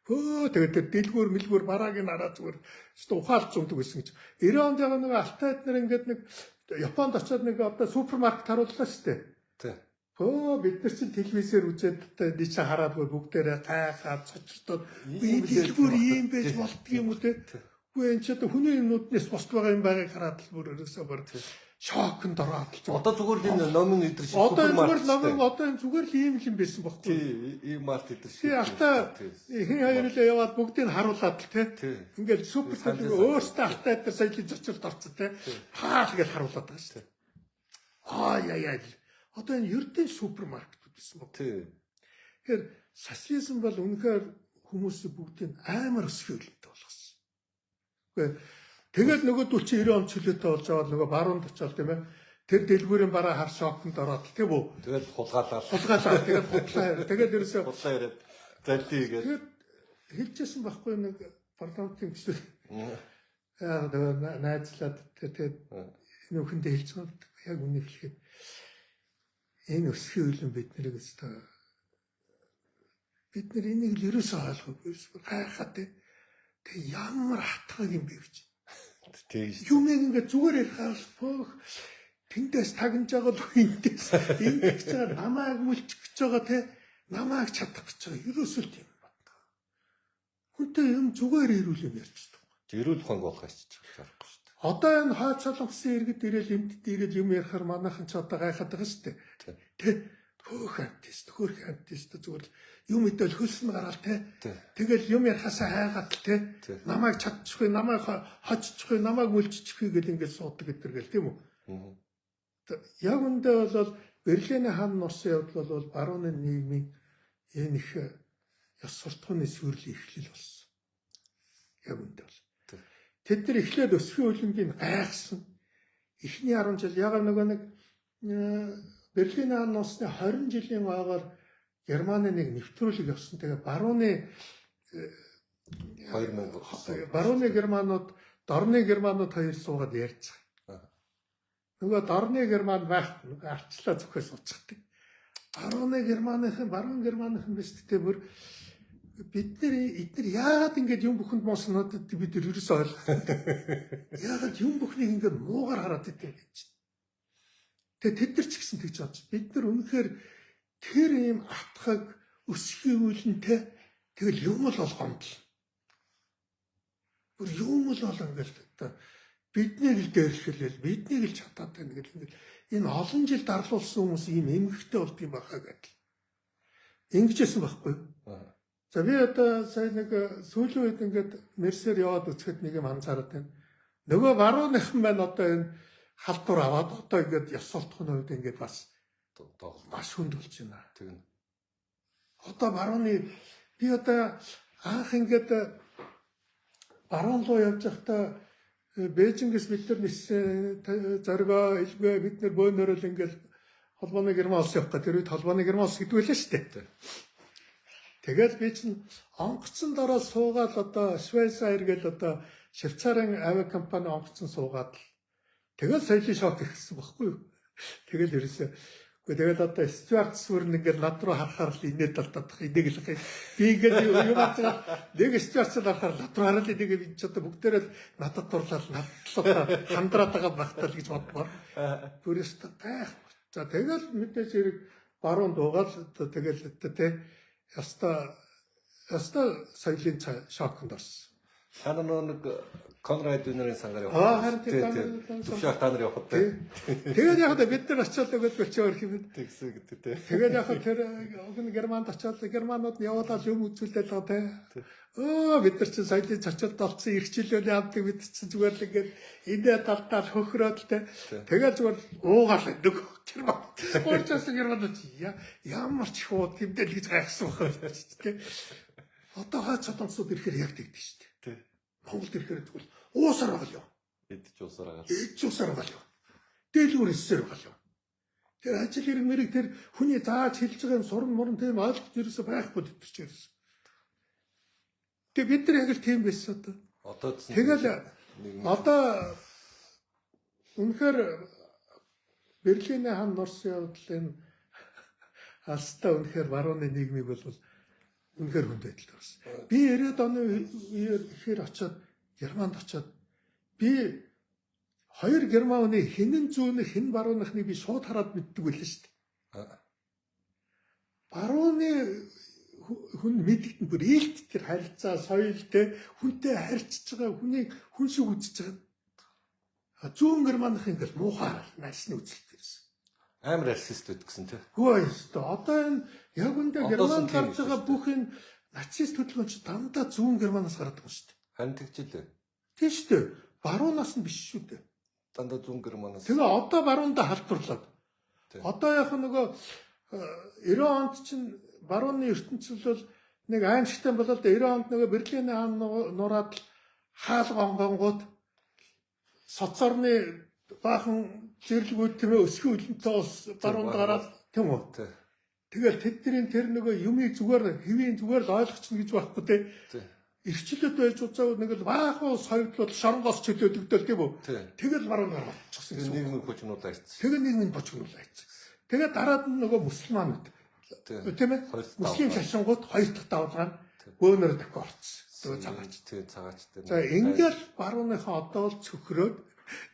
Тэгээд тэр дэлгүүр мэлгүүр барааг нь хараад зүгээр ухаалж зумдаг гэсэн гэж. 90 онд яг нэг Алтайд нар ингээд нэг Японд очиод нэг одоо супермаркет харууллаа шүү дээ. Тий. Бид нар чинь телевизээр үзээд нэг ч хараагүй бүгдээрээ гайхаад цочртоод дэлгүүр ийм байж болдго юм уу те. Үгүй энэ ч одоо хүний юмнууднаас босд байгаа юм байгааг хараад л бүр ерөөсөө бүр шокнд ороод л. Одоо зүгээр энэ номын эдэр шиг супермаркет. Одоо энэ зүгээр л ийм юм байсан байхгүй. Тий, ийм март эдэр шиг. Тий, алтаа хин хоёрлоо яваад бүгдийг харуулад л те. Ингээл супермаркет өөртөө алтаа дээр соёлын зочилд орцсон те. Хаал гэж харуулад байгаа шүү дээ. Яа. Одоо энэ ердийн супермаркетууд гэсэн юм. Тий. Тэгэхээр социализм бол үнэхээр хүмүүсийн бүгдийг амар өсгөө хөлтэй болгосон. Тэгээд нөгөөдөл чи 90 он чөлөөтэй болж аваад нөгөө баруунд очиод тийм ээ. Тэр дэлгүүрийн бараа хар шокнд ороод тийм үү. Тэгээд хулгаалаа. Тэгээд ерөөсөө худлаа яриад залдий гэж. Тэгээд хэлжсэн байхгүй нэг парламентын гишүүд. Нөгөө найзлаад тэгээд нөхөндөө хэлж байгаа яг үнийг хэлэхэд энэ өсгийн үлэн биднийг өстой бид нар энийг л ерөөсөө ойлгоогүй гайхаад тэг ямар хатгаг юм бэ гэж. Тэгж Юм ингээд зүгээр ярихаас бөх тэндээс тагнаж байгаа л эндээс ингэж байгаа намайг мүлчих гэж байгаа те намайг чадах гэж байгаа ерөөсөө тийм бат. Хүнтэй юм зүгээр ирүүл юм ярьчихдаг. эрүүл хонг болох гэж харахгүй шүү дээ. Одоо энэ хойд солонгосын иргэд ирэл эмтэд ирэл юм ярихаар манайхан ч одоо гайхаад байгаа шүү дээ. Тэ хөөх антист зүгээр юм идэл хөлс нь гараал те. Тэгэл юм ярихасаа хайгаад те. Намайг чадчихгүй, намайг хожчихгүй, намайг мүлжчихгүй гэл ингээд суудаг гэдэргээл тийм үү? Яг үндэ бол Берлиний хаан Норсын явдал бол барууны нийгмийн энэ их ёс суртахууны сүрлийн эхлэл болсон. Яг үндэ бол. Тэд нар эхлээд өсгийн үлэнгийн гайхсан. Эхний 10 жил яг нөгөө нэг Берлиний хаан Норсны 20 жилийн агаар Германы нэг нэвтрүүлэг явсан. Тэгээ барууны 2000 барууны германууд, дорны германууд хоёр суугаад ярьж байгаа. Нөгөө дорны герман байхгүй, нөгөө арчлаа зөвхөн суучихдаг. Баруун германыхан биш тээ бүр бид нар яагаад ингэж юм бүхэнд мосноод бид нар ерөөсөө ойлгохгүй. Яагаад юм бүхнийг ингэж муугар хараад идэв гэж. Тэгээ тэд нар ч гэсэн тэгж бодож. Бид нар үнэхээр тэр ийм атгаг өсгийн үйлэнтэй тэгэл юм л болгоомдол. Бүр юм л ингээл одоо биднийг л дээрлэхэл биднийг л чатаад байна гэл ингээл энэ олон жил дарлуулсан хүмүүс ийм эмгэгтэй болд юм бахаа гэдэл. Ингэжсэн байхгүй юу? За би одоо сая нэг сүүлийн үед ингээд мерсээр яваад үзэхэд нэг юм анзаараад байна. Нөгөө барууныхан байна одоо энэ халдвар аваад одоо ингээд ёс суртахууны үед ингээд бас хүнд болж байна. тэгнэ. Одоо барууны би одоо анх ингээд баруун руу явж байхдаа Бээжингээс бид нар ниссэн зоргоо илгээ бид нар бөөнөрөл ингээд холбооны герман улс явах гэдэг. Тэр үед холбооны герман улс гэдэг байлаа шүү дээ. Тэгээд би чинь онгоцон дороо суугаад одоо Швейцар гэл одоо Швейцарын авиакомпани онгоцон суугаад тэгэл соёлын шок ихсэн баггүй юу. Тэгэл ерөөсөө тэгэл одоо Стюарт сүрн ингээд над руу харахаар л инээд талдах энийг л би ингээд юм аа нэг Стюарт харахаар над руу хараад энийг би ч одоо бүгдээрээ надад дурлал надлаа хандраад байгаа багтаа л гэж бодмоор бүрээс гайх. За тэгэл мэдээж хэрэг баруун дуугаал тэгэл тэ яста соёлын шоконд орсон. Хана нэг Конрад Дюнерийн сангаар явах. Төвшөөр та нар явах тий. Тэгээд яг бид нар очиод өгөөд болчихоор юм. Тэгсэн гэдэг тий. Тэгээд яг тэр Германд очиод германууд нь явуулаад юм үзүүлээд байгаа тий. Бид нар чинь соёлын зочилд олцсон ирчлүүлээ авдаг бид чинь зүгээр л ингээд энэ талдаа хөхрөөд тий. Тэгээд зүгээр уугаал нэг герман. Спортоос германууд ямар ч хууд гэмтэл гэж гайхсан байна тий. Одоо хаач солонгосууд ирэхээр яг тэгдэг шүү дээ. Монголд ирэхээр тэгвэл уусаар байгаа юм. Эдж уусаар байгаа юм. Дэлгүүр эсээр байгаа юм. Тэр ажил хэрэг мэрэг тэр хүний зааж хэлж байгаа юм сурн мурн тийм ойлголт ерөөсөй байхгүй гэдэгч ерөөсөй. Тэгээ бид нар яг л тийм байсан одоо. Тэгэл одоо үнэхээр Берлиний хаан Норсын явдлын алстаа үнэхээр барууны нийгмийг бол үнэхээр хүнд байдалтай байсан. Би 90-ад оны ихээр очиод Германд очиод би хоёр германы хинэн зүүн хэн барууныхныг би шууд хараад мэддэг байлаа шүү дээ. Барууны хүн мэддэгт бүр ээлт тэр харилцаа соёл тэ хүнтэй харьцаж байгаа хүнийг хүн шиг үзэж байгаа. Зүүн германых ингээл муухай наашны үзэлт ирсэн. Амар расист гэдгсэн тий. Хөөе өстө одоо энэ яг үндэ Германд гарч байгаа бүх энэ нацист хөдөлгөөнч дандаа зүүн Германаас гараад байгаа шүү дээ. Харин тэгжлээ. Тийм шүү дээ. Баруунаас нь биш шүү дээ. Дандаа зүүн Германаас. Тэгээ одоо баруундаа халдварлаад. Одоо яг нөгөө 90 онд чинь барууны ертөнцийн бол нэг аимшигтай болол 90 онд нөгөө Берлиний хаан нураад хаалга онгонгууд соцорны баахан зэрлэгүүд тийм ээ өсгөө үлэнтэй ус баруунд гараад тийм үү. Тэгэл тэдний тэр нөгөө юмыг зүгээр хэвийн зүгээр л ойлгочихно гэж байхгүй те. Ирчлээд байж уцаа нэг л баахан соёлууд шоронгоос чөлөөдөгдөл тийм үү. Тэгэл баруун гараад чихсан гэсэн. Нийгмийн бочнууд айцсан. Тэгээ нийгмийн бочнууд айцсан. Тэгээд дараад нь нөгөө мусульманууд тийм ээ муслим шашингууд хоёр дахь давлгаа нь бөөнөр дахин орцсон. Цагаач дээр. За ингээл барууныхаа одоо л цөхрөөд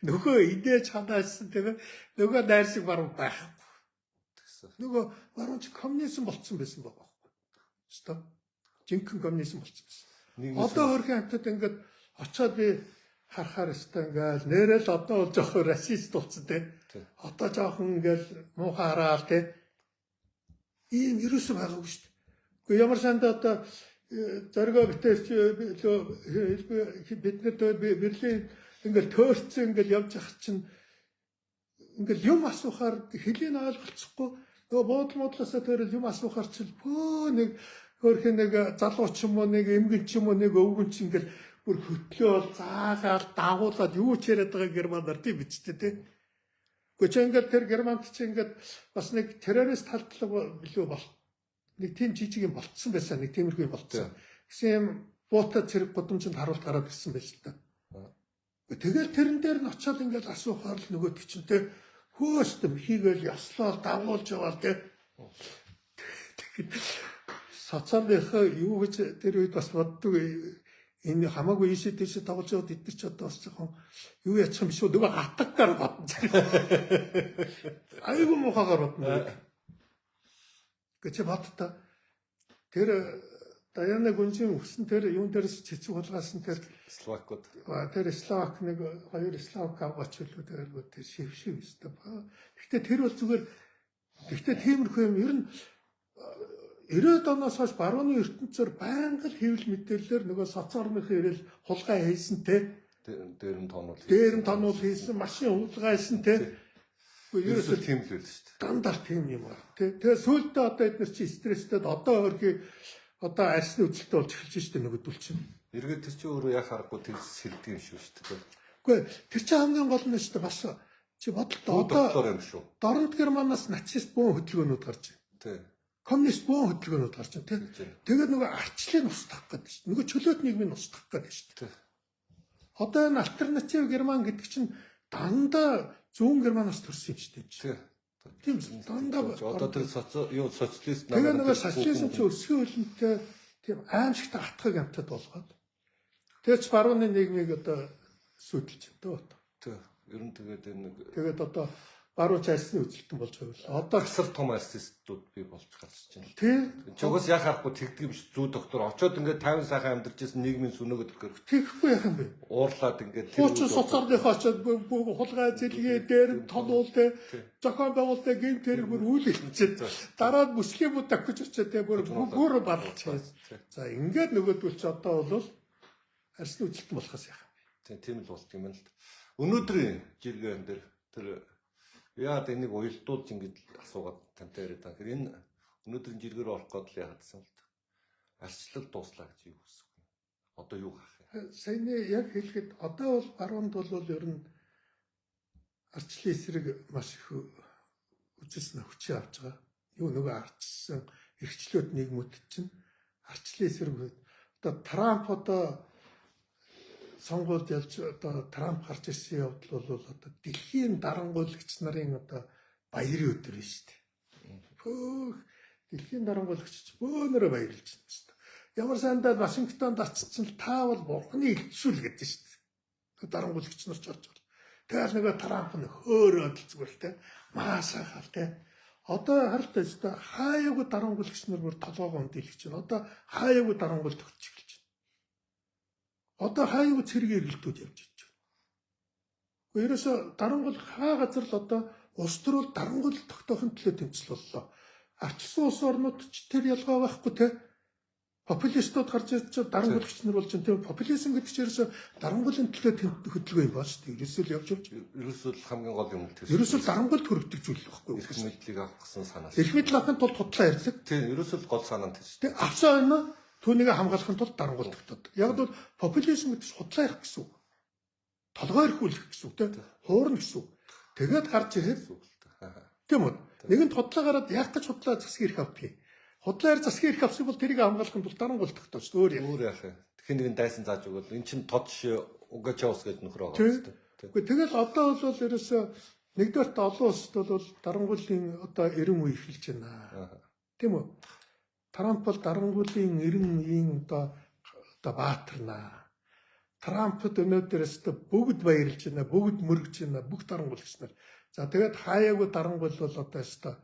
нөгөө идэж ханаасан тийм ээ нөгөө найрсаг баруун байхгүй. Нөгөө баруунч коммунизм болцсон байсан байгаа байхгүй. Өстой. Жинхэнэ коммунизм болцсон байсан. Одоо хөрхийн хамтад ингээд очиод би харахаар өстой ингээл нэрэл одоо бол жоохон расист болсон тийм. Одоо жоохон ингээл муухай хараал тийм. Ийм ерөөсөө байгаагүй шүү дээ. Гэхдээ ямар сандаа одоо зоргоо битээс бид нар Берлин ингээл төөрцөн ингээл явж ах чинь ингээл юм асуухаар хэлийн ойлголцохгүй нөгөө буудлаасаа төрөл юм асуухаар чил бөө нэг хөрх нэг залуу ч юм уу нэг эмгэн ч юм уу нэг өвгөн ч ингээл бүр хөтлөө бол заагаал дагуулад юу ч яриад байгаа германаар тийм бичтэй тийм. Гэхдээ чи ингээд тэр германд чи ингээд бас нэг террорист халдлага билүү бол нэг тийм жижиг юм болцсон байсан нэг тиймэрхүү юм болцсон. Гэсэн юм буута цэрэг гудамжинд харуулт гараад ирсэн байж л та. Тэгэл тэрэн дээр нь очиод ингээд асуухаар л нөгөөд чинь те хөөстөм хийгээл яслал дагуулж яваал те. Социалынхаа юу гэж тэр үед бас боддог энэ хамаагүй ийшээ тийшээ тоглож яваад эдгээр ч одоо бас жоохон юу ячих юм шүү нөгөө хатаггаар бодно. Айгуу мухагаар бодно. Гэж бодтоо тэр Даяна гүнжин өссөн тэр юун дээрс цэцэг хулгаасан тэр Словакууд. Тэр Словак нэг хоёр Словак аваач үлээ тэр шив өстой ба. Гэхдээ тэр бол зүгээр гэхдээ тиймэрхүү юм ер нь 90-ад оноос хойш барууны ертөнцөөр байнга л хэвлэл мэдээлэлээр нөгөө социалмынхын ирэл хулгай хийсэн те. Дээрм тонол хийсэн, машин хулгай хийсэн те. Ерөөсөө тийм л байл шүү дээ. Дандаа тийм юм аа. Тэгээ сүүлдээ одоо эдгээр чи стресстэй одоо хөрхий одоо арсны үзэлтэй болж эхэлж штэ нөгөөдөл чинь. Эргээд тэр чинь өөрөө яг харахгүй тэр сэлдэг юм шүү дээ. Үгүй тэр чинь хамгийн гол нь штэ бас чи бодлоо одоо юм шүү. Дорнод Германаас нацист бөөн хөдөлгөөнүүд гарч байна. Тий. Коммунист бөөн хөдөлгөөнүүд гарч байна тий. Тэгээд нөгөө арчлыг устгах гэдэг штэ. Нөгөө чөлөөт нийгмийг устгах гэдэг штэ. Одоо энэ альтернатив Герман гэдэг чинь дандаа зүүн Германаас төрсөн юм штэ. Тий. Тийм дандаа одоо тэр социалист тэгээ нөгөө социализм чи өсгөө хөлнтэй тийм аимшигтай атгах амтад болгоод тэгэж барууны нийгмийг одоо сүйдэлж байна дөө. Тий. Ер нь тэгээд одоо баруун цайсны үзэлтэн болж байгаа. Одоо асар том артистууд би болж гарч байна. Тий. Чугас яг харахгүй тэгдэг юм шиг зүү доктор очоод ингээд 50 сайхан амьдарч ирсэн нийгмийн сүнөөгд өгөх. Тэгэхгүй яах юм бэ? Уурлаад ингээд тэр социалныхоо очоод хулгай зэлгээ дээр тонуултай зохион байгуулалтаа гин тэр бүр үйл хэлчихэд дараад муслимууд давхиж очоод тэ бүр барлж байгаа. За ингээд нөгөөдөл чи одоо бол арсны үзэлтэн болохоос яах юм бэ? Тийм л болт юм л. Өнөөдрийн жиргэн дээр тэр яад энийг уялдуулж ингэж асуугаад тантай яриад байгаа. Тэгэхээр энэ өнөөдрийн жиргээр орох гээд л яадсан л та. Арчлал дууслаа гэж юу хүсэх вэ? Одоо юу хаах вэ? Сайн яг хэлэхэд одоо бол баруунд бол ер нь арчлалын эсрэг маш их үзэсгэлэн хүчээ авч байгаа. Юу нөгөө арчсан эрхчлөөт нийгмүүд чинь арчлалын эсрэг одоо Трамп одоо сонгуульд ялж одоо Трамп гарч ирсэн явдал бол одоо дэлхийн дарангуйлагч нарын одоо баярын өдөр биш үү? Дэлхийн дарангуйлагч бөөнөрөө баярлж байна шүү дээ. Ямар сандаа Вашингтонд очсон л та бол бурхны илчүүл гэдэг шүү дээ. Дарангуйлагч нар ч орж байна. Тэгэл нөгөө Трамп нь хөөрөөд л зүгээр л те маасахал те. Одоо харалтай шүү дээ. Хаяагүй дарангуйлагч нар бүр толгоогоо дийлгэж байна. Одоо хаяагүй дарангуйл тогтч эхэлж байна. Одоо хаяагүй цэрэг эргэлтүүд явж байна. Ерөөсө дарангуйл хаа газар л одоо улс төр бол дарангуйл тогтоохын төлөө тэмцэл боллоо. Арчсан улс орнууд ч тэр ялгаа байхгүй те. Популистууд гарч ирж дарангуйлагч нар болж байна. Тэр популизм гэдэг чинь ерөөсө дарангуйлын төлөө хөдөлгөөн юм байна шүү дээ. Ерөөсө л явж явж. Ерөөсө л хамгийн гол юм тэр. Ерөөсө л дарангуйлд хүргэдэг зүйл байхгүй. Эрх мэдлийг авах гэсэн санаа. Эрх мэдэл авахын тулд худлаа ярьдаг. Тийм, ерөөсө л гол санаа нь тэр шүү. Тэг авсан юм түүнийг хамгаалахын тулд дарангуйл тогтоодог. Яг бол популизм гэдэг чинь худлаа ярих гэсэн үг. Толгой эрхүүлэх гэсэн үг тийм. Хуурна гэсэн үг. Тэгээд гарч ирээд тийм үү. Нэгэнт худлаа гараад яг гэж худлаа засгийн эрх авдаг. Худлаар засгийн эрх авсан бол тэрийг хамгаалахын тулд дарангуйл тогтооч. Өөр яах вэ? Тэгэхээр нэгэн дайсан зааж өгвөл эн чинь тод угачаус гэж нөхөр байгаа юм. Тэгвэл одоо бол ерөөсөө Нэгдүгээр олон улсад бол дарангуулын одоо 90 үе эхэлж байна. Тийм үү? Трамп бол дарангуулын 90 үеийн одоо баатарнаа. Трампд өнөөдөрөөс бүгд баярлж байна, бүгд мөргөж байна, бүх дарангуулагч нар. За тэгээд хаяагүй дарангуул бол одоо өстой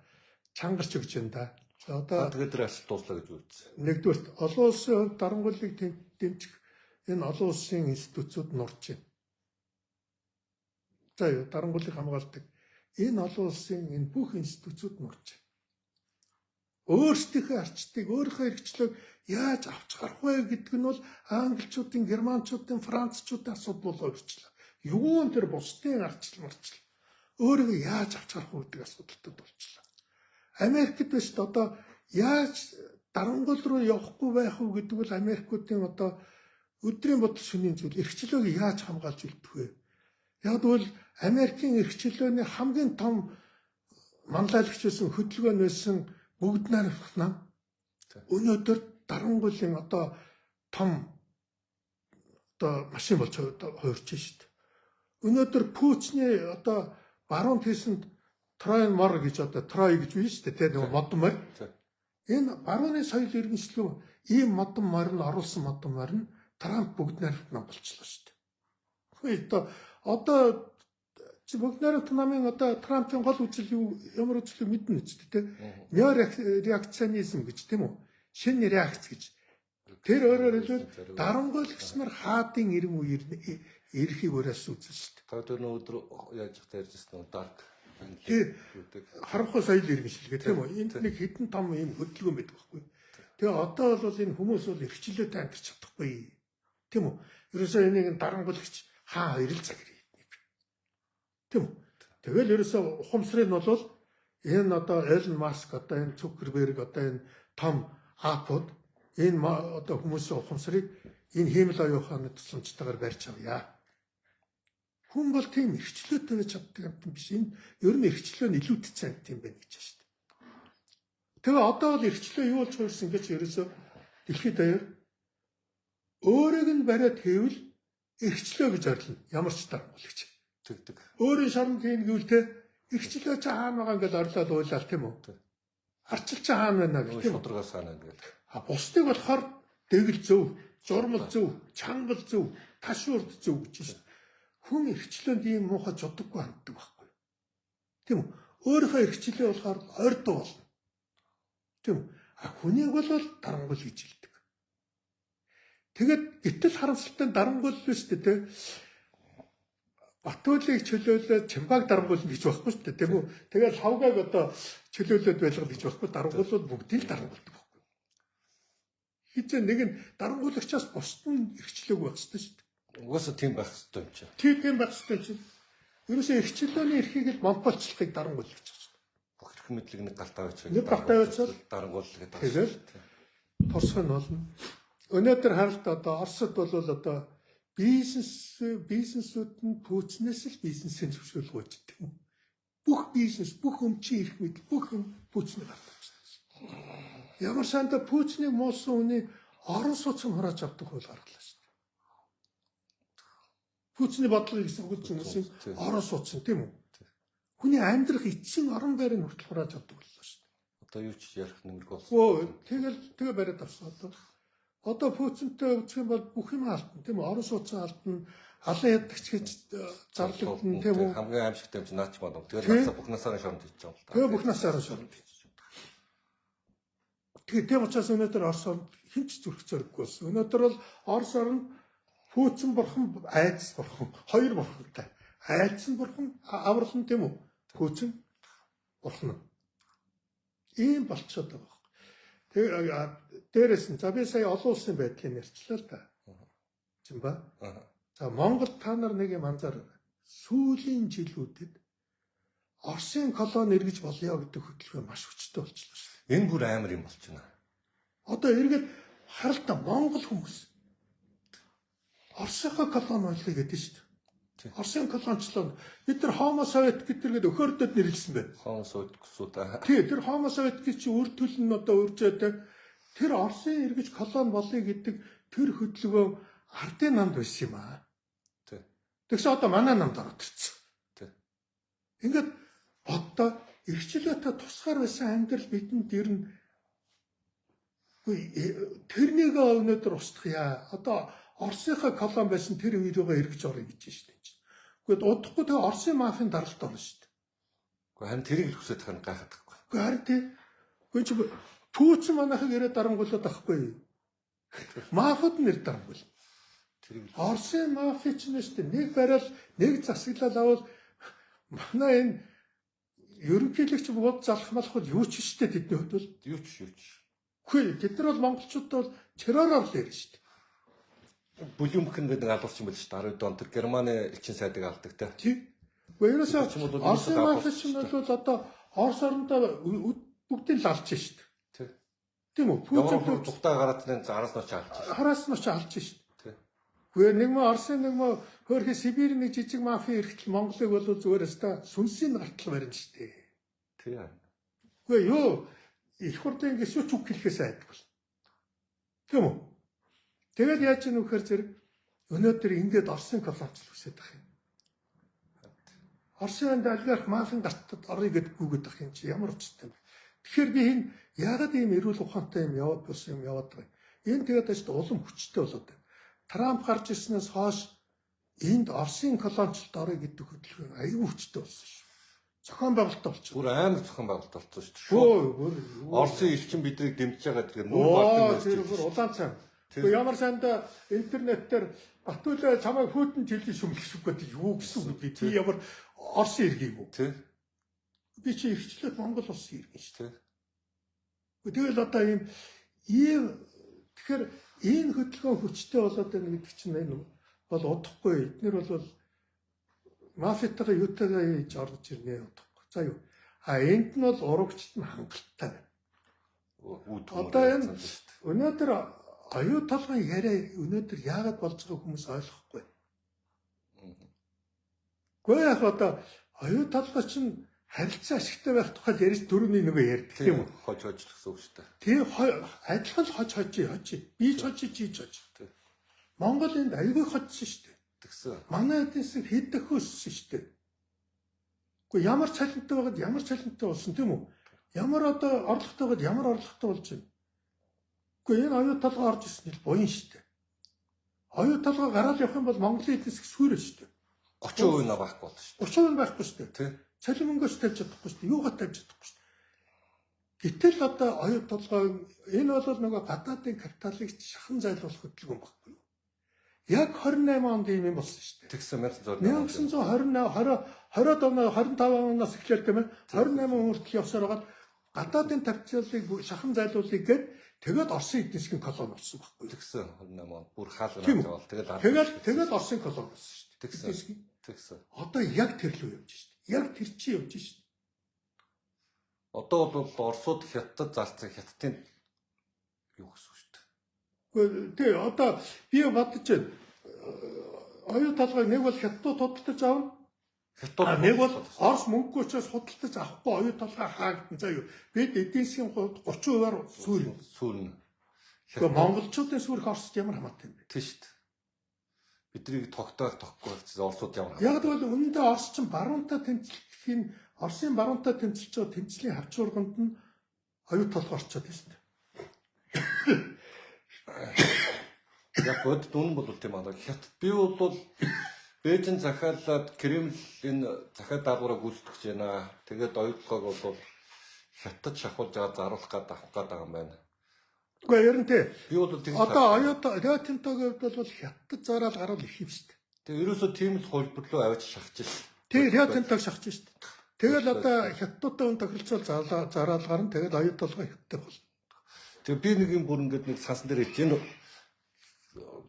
чангарч өгч байна да. За одоо тэгээд тэр асуулт дууслаа гэж үзсэн. нэгдүгээр олон улсын хувьд дарангуулыг дэмжих энэ олон улсын институтсууд нурж байна. За юу дарангуулыг хамгаалдаг энэ олон улсын энэ бүх институтсууд нурж байна. Өөрсдийнхөө арчдыг, өөрийнхөө эрхчлөөг яаж авч гарах вэ гэдэг нь бол англичуудын, германчуудын, францчуудын асуудал болоо ирчлээ. Юун тэр бусдын арчил марчил өөрийгөө яаж авч гарах вэ гэдэг асуудалтай болчихлоо. Америкт биш одоо яаж дарангуул руу явахгүй байх вэ гэдэг бол Америкуудын одоо өдрийн бодол шөнийн зүйл эрхчлөөг яаж хамгаалж үлдэх вэ? Яг бол Америкийн эрхчлөөний хамгийн том манлайлагч байсан хөдөлгөөн байсан бүгд нарахна өнөөдөр дарангуулын одоо том одоо машин болж хувирч шүү дээ. Өнөөдөр Путиний одоо баруун тийшэнд Трой мор гэж одоо Трой гэж байна шүү дээ. Тэгээ модон морь. Энэ барууны соёл иргэншлүү ийм модон морь нь оруулсан модон морь нь Трамп бүгд нарахна болчихлоо шүү дээ. Одоо бүгд нарт намын одоо Трампын гол үзэл юу ямар үзлийг мэднэ үст тэ. Неореакционизм гэж тийм үү? Шинэ реакц гэж. Тэр өөрөөр хэлбэл дарангуйлагч нар хаадын 90 үеэр эрхийг өөрөөс үзэн шүү дээ. Тэгээд өнөөдөр яаж ярьжсэн нь дарк. Харанхуй соёл иргэншилгээ тийм үү? Энд нэг хэдэн том юм хөдөлгөөн байдаг байхгүй. Тэгээ одоо бол энэ хүмүүс бол эрхчлөөтэй амьдарч чадахгүй. Тийм үү? Ерөөсөө энийг дарангуйлагч хаа хоёр л цагир. Тийм үү? Тэгэл ерөөсөө ухамсарыг нь бол энэ одоо Элон Маск одоо энэ Цукерберг одоо энэ том апууд энэ одоо хүмүүсийн ухамсарыг энэ хиймэл оюуханы тусламжтайгаар барьж авъя. Хүн бол тийм эрхчлөөтэй байж чаддаг юм биш. Энэ ер нь эрхчлөө нь илүүтэй цант юм байна гэж байна шүү дээ. Тэгээ одоо бол эрхчлөө юу болж хувирсан гэж ерөөсөө дэлхийд даяар өөрийг нь бариад хэвэл эрхчлөө гэж орлоо. Ямар ч дарангуулагч. Тэгдэг. Өөрийн шоронд хийн гэвэл те эрхчлөө чи хаана байгаа ингээд орлоод уйлал тийм үү? Арчил чи хаана байна гэх тийм шударгаас хаана ингээд. Бусдыг болохоор дэгэл зөв, журмал зөв, чангал зөв, ташуурд зөв гэж байна. Хүн эрхчлөөнд ийм муухай жодоггүй ханддаг байхгүй. Тийм үү? Өөрийнхөө эрхчлөө болохоор ордуу болно. Тийм үү? Хүнийг бол дарангуул гэж хэлдэг. Тэгээд гэтэл харамсалтай дарангуул биш үү те? Батуулыг чөлөөлөө Чимбаг дарангуул гэж байхгүй шүү дээ. Тийм үү? Тэгээд хавгааг одоо чөлөөлөд байлгал гэж байхгүй. Дарангуул бол бүгдийг дарангуулдаг байхгүй. Хизээ нэг нь дарангуулагчаас бусд нь эрхчлөөг байх хэрэгтэй шүү дээ. Угаасаа тийм байх хэрэгтэй юм чинь. Тийм байх хэрэгтэй чинь. Ерөөсөө эрхчлөөний эрхийг л монголчлахыг дарангуулж байгаа шүү дээ. Бүх эрх мэдлэг нэг гартаа авчиж. Нэг гартаа авчиж дарангуулах гэдэг. тэгэл тусах нь болно. Өнөөдөр харалт одоо Оросд бол одоо бизнесүүд нь Путинээс л бизнесийн зөвшөөрөл гуйждаг юм. Бүх бизнес, бүх өмчийн эрх мэдэл, бүх юм Путиныг авдаг. Ямар санда Путиныг муусан үний орон сууцны хурааж авдаг хөл гаргалаа шүү дээ. Путиний бодлогыг эсэргүүцсэн хүмүүсийн орон сууцны тийм үү? Хүний амьдрах эцсийн орон байрыг хүртэл хурааж авдаг боллоо шүү дээ. Одоо юу ч ярих нэмэрэг болсон. Тэгээ бариад авсан одоо. Одоо Путинтэй үзэх юм бол бүх юм алдна тийм үү? Орон сууцны алдна, халан ядагч гэж зарлагдана тийм үү? Хамгийн аимшигтай юм чинь наач болов. Тэгээд бүх насаараа шоронд хийж байгаа юм л та. Тэгээ бүх насаараа шоронд хийж байгаа. Тийм учраас өнөөдөр Орос орнд хинч зүрх зориггүй болсон. Өнөөдөр бол Орос орнд Путин бурхан, айдас бурхан, хоёр бурхантай. Айдас нь бурхан, аврал нь тийм үү? Путин бурхан. Ийм болчиход байгаа. Дээрээс нь за би сая олон улсын байдлыг ярьчлаа л да. Жимба. За Монгол та нар нэг юм анзаараа. Сүүлийн жилүүдэд Оросын колони эргэж болёо гэдэг хөдөлгөөн маш хүчтэй болчихлоо шүү дээ. Энэ бүр амар юм болчихно. Одоо эргээд харалтаа Монгол хүмүүс Оросынхоо колони болгоё гэдэг шүү дээ. Оросын колончлон бид нар Homo Soviet гэдэргээд өхөөрдөд нэрлсэн байна. Homo Soviet гэсэн та. Тий, тэр Homo Soviet гэж чи үр төлн нь одоо үржээд тэр Оросын эргэж колони болъё гэдэг тэр хөдөлгөөн ардын намд байсан юм аа. Тий. Тэгсэн одоо манай намд ороод ирсэн. Тий. Ингээд одоо эрхчлөөтэй тусгаар байсан амьдрал бидэнд ирнэ. Тэрнийг өнөөдөр устгая. Одоо Оросынхаа колон байсан тэр үеийгөө эргэж орё гэж байна шүү дээ. Гэхдээ удахгүй тэгээ Оросын мафийн даралт орно шүү дээ. Гэхдээ харин тэрийг л хүсэж байгаа нь гайхаад байхгүй. Гэхдээ харин тий. Гэхдээ чи түүцэн манайхыг ирээд дарангуулаад байхгүй. Мафууд нэр дарангуул. Тэрийг л Оросын мафи ч нэ шүү дээ. Нэг барайл нэг засаглал авал манай энэ ерөнхийлөгч бод залах малхууд юу ч шүү дээ тэдний хувьд бол. юу ч. Үгүй тэд нар бол монголчууд бол терророор л ярина шүү дээ. Бүлэмхэн гэдэг алуурч юм байл шүү дээ. 10 он тэр Германы элчин сайдыг алдаг те. Тий. Хоёросоо Оросын мафич нь бол одоо Орос орондоо бүгдийг л алж шүү дээ. Тий. Тийм үү? Пүүцэн тухтаа гараад нэг араас нь очиж алж. Хараас нь очиж алж шүү дээ. Тий. Гэхдээ нэг мө Оросын нэг мө хөөрхи Сибирийн нэг жижиг мафи эрхтэл Монголыг бол зүгээр өстой сүнсийн гартал барина шүү дээ. Тий. Гэхдээ юу их хурдан ингэж юу ч үг хэлэхээс айдгүй. Тийм үү? Тэгээд яаж ийм вөхөр зэрэг өнөөдөр ингээд Оросын колоничлал үсээд байх юм. Оросын олигарх мафийн гартад орё гэдэггүй гэдэг юм чи ямар учиртай юм. Тэгэхээр би энэ яагаад ийм эрүүл ухаантай юм яваад бус юм яваад байгаа юм. Энэ тэгээд ажид улам хүчтэй болоод байна. Трамп гарч ирснээс хойш энд Оросын колоничлалд орё гэдэг хөдөлгөөн аюул хүчтэй болсон шүү. Зохион байгуулалттай болчихсон. Бүр амар зохион байгуулалт болсон шүү дээ. Оросын элчин биднийг дэмжиж байгаа тэгэхээр мөр баасан тэр бүр улаан цай. Гэхдээ ямар санд интернетээр Батүлээ чамайг фүтэн жилийн шүмлэх гэдэг юу гэсэн үг би тий ямар Оросын иргэн үү? Тий. Би чи ихчлээд Монгол улсын иргэн шүү. Тий. Тэгэл одоо ийм тэгэхээр энэ хөдөлгөөн хүчтэй болоод байна гэдэг чинь энэ бол удахгүй. Эднэр бол мафиатайгаа юутайгаа хийж орж ирнэ удахгүй. За юу. Энд нь бол урагчд нь хангалттай байна. Одоо энэ өнөөдөр оюу толгойн яриа өнөөдөр яагаад болж байгааг хүмүүс ойлгохгүй. Гэхдээ яг одоо оюу толгой чинь харилцаа ашигтай байх тухай ярьж дөрөвний нөгөө ярьдаг тийм үү? Хож гэсэн үг шүү дээ. Тийм адилхан хож. Би ч хож чи ч хож. Монгол энд аюулгүй хоцсон шүү дээ. Тэгсэн. Манай эднээс хэд дөхөөссөн шүү дээ. Гэхдээ ямар цалинтай байгаад ямар цалинтай болсон тийм үү? Ямар одоо орлоготой байгаад ямар орлоготой болж байна. Гэхдээ энэ оюу толгой орж ирсэн нь буян шүү дээ. Оюу толгой гараад явах юм бол Монголын эднээс их сүрэ шүү дээ. 30% нь байхгүй болно шүү 30% байхгүй шүү дээ. дээ. Цалин мөнгөс тавьж чадахгүй шүү дээ. Юугаар тавьж чадахгүй шүү дээ. Гэтэл одоо оюу толгой энэ бол нөгөө гадаадын капиталыг шахан зайлуулах хөдөлгөөн баггүй юу? Яг 28 онд ийм юм болсон шүү дээ. Тэгсэн 1920-д оноо 25 оноос эхлээл тийм ээ 28 хүртэл явсаар байгаа гадаадын капиталыг шахан зайлуулъя гэд тэгээд Оросын эдийн засгийн колони болсон баггүй юу? Тэгсэн 28 он бүр хаалгаар аваад тэгээд Оросын колони болсон шүү дээ. Тэгсэн. Одоо яг тэр лөө явж шүү дээ. Яг тэр чинь явж шүү дээ. Одоо бол Оросууд хятад зарцсан хятадын юу гэсэн үг шүү дээ. Гэхдээ тий одоо би бодож байна. Оюу толгой нэг бол хятадууд худалдаж авна. Нэг бол Орос мөнгөгүй учраас худалдаж авахгүй оюу толгой хаагдсан. За юу. Бид эдийн засгийн 30%-аар сүрнэ. Гэхдээ монголчуудын сүрх Оросд ямар хамаатай юм бэ? Тий шүү дээ. Биднийг тогтоохгүй гэсэн Оросууд ямар Яг бол үнэндээ Орос чинь баруунтай тэмцэлтийн Оросын баруунтай тэмцэлж байгаа тэмцлийн хавчуурганд нь оюу толгой орчоод байна шүү дээ. Яг бод дүн бол тийм аа. Хятад би бол Бээжин захиалаад Кремл энэ захиад даалгавраа гүйцэтгэж байна. Тэгээд оюутлогыг бол хятад шахуулж аваад заруулах гээд авах гээд байгаа юм байна. Гэхдээ ер нь тий. Би бол тийм одоо оюутан Риотинтогийн хувьд бол хятад зараал гаруул их юм шүү дээ. Тэгээ ерөөсөө тийм л хөлбөр рүү аваач шахаж шээ. Тий, Риотинтог шахаж шүү дээ. Тэгэл одоо хятадтай үн тохиролцоол зараал гарна. Тэгэл оюут толгой хятадтай бол. Тэгээ би нэг юм бүр ингээд нэг сансан дээр хэлж энэ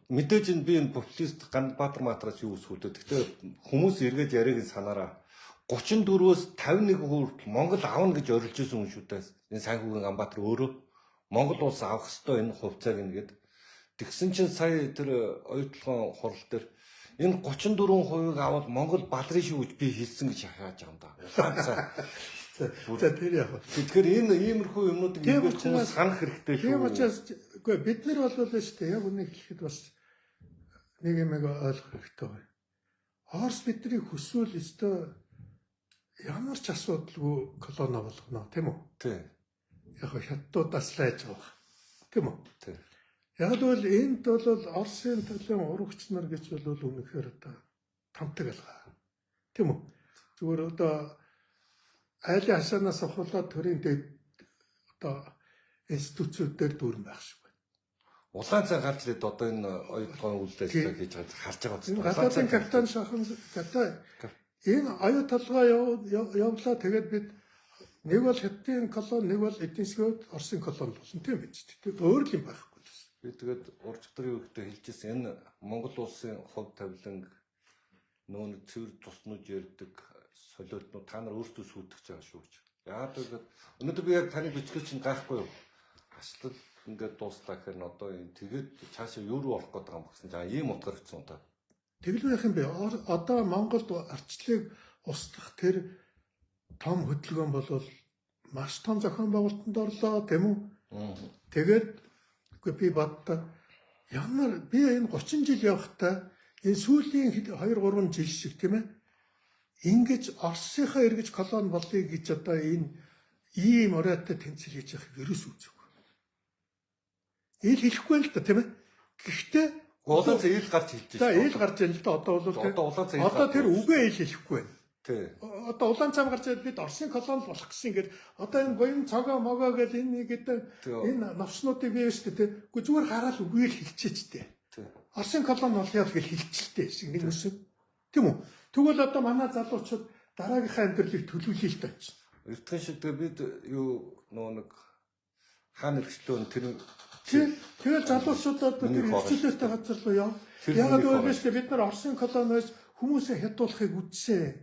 мэдээж энэ би энэ популист Ганбаатар матраас юу үсгүүлдэг. Гэхдээ хүмүүс эргээд яриаг нь санаараа 34-өөс 51% хүртэл Монгол аавна гэж орилж ирсэн хүн шүү дээ. Энэ Санхүүгийн Ганбаатар өөрөө Монгол улс авах ёстой энэ хувьцааг нэгэд. Тэгсэн чинь сая тэр оюутлогын хурал дээр энэ 34% аваад Монгол балрын шүү гэж би хэлсэн гэж хааж байгаа юм да. За тэр яг. Тэгэхээр энэ иймэрхүү юмнуудыг ингээд хүмүүс санах хэрэгтэй шүү. Тийм учраас үгүй бид нар болов л шүү дээ. Яг үнийг хэлэхэд бас нэг юм ойлгох хэрэгтэй байна. Орос бидний хүсвэл өстой ямар ч асуудалгүй колоно болгоно тийм үү? Тий. Яг хятадуудаас лайж байгаа. Тийм үү? Тий. Яг л энд бол Оросын төлөв урагч нар гэж бол үнэхээр одоо тамтаг алгаа. Тийм үү? Зүгээр одоо айлын хашаанаас ахуулаад төрийн одоо институцүүд дээр дүүрэн байх шиг байна. Улаан цай гарч ирээд одоо энэ оюутгын үйл ажиллагаа хийж байгаа харж байгаа Энэ гадаадын капитан шахан энэ оюу толгой явлаа тэгээд бид нэг бол хятадын колон, нэг бол эдийн засгийн Оросын колон болсон тийм биз дээ. Өөр л юм байхгүй л. Би тэгээд уржигдрын үгтэй хэлжсэн энэ Монгол улсын хувь тавиланг нүүн цэвэр туснууд ярддаг солиотнууд та нар өөрсдөө сүйтгэж байгаа шүү гэж. Яагаад гэвэл өнөөдөр би яг таны бичгээ чинь гайхгүй юу? Аслал ингээд дуустаа гэхээр одоо энэ тэгээд цаашаа юу руу орох гээд байгаа юм гэсэн чинь ийм утгаар хэвчэн удаа. Тэглүү яах юм бэ? Одоо Монголд арчлыг устгах тэр том хөдөлгөөн бол маш том зохион байгуулалтанд орлоо тийм үү? Тэгээд би боддоо ямар би энэ 30 жил явахдаа энэ сүүлийн 2 3 жил шиг тийм ээ ингэж Оросынхаа эргэж колон болъё гэж одоо энэ ийм оройтой тэмцэл хийж явах вирус үүсэв. Ил хэлэхгүй л да тийм ээ. Гэхдээ улаан цай ил гарч хэлж байна. Ил гарч байна л да одоо бол улаан цай одоо тэр үгээ ил хэлэхгүй байна. Тий. Одоо улаан цай гарч ирээд бид Оросын колон болох гэсэн ингээд одоо энэ буян цогоо могоо гэдэг энэ гэдэг энэ навчнуудыг бий шүү дээ. Гэхдээ зүгээр гараал үгээ л хэлчихэж дээ. Оросын колон болохоо гэж хэлчихлээ шиг нэг үсэг. Тийм үү? Тэгвэл одоо манай залуучууд дараагийнхаа амьдралыг төлөвлөе л тааж. Эртхэн шиг бид юу нэг хаана ирчлөө тэр тэгэл залуучуудад тэр эрхчлөлттэй газар руу яв. Яг л үгүй шүү дээ. Бид нар Оросын колоноос хүмүүсээ хядуулахыг үзсэн.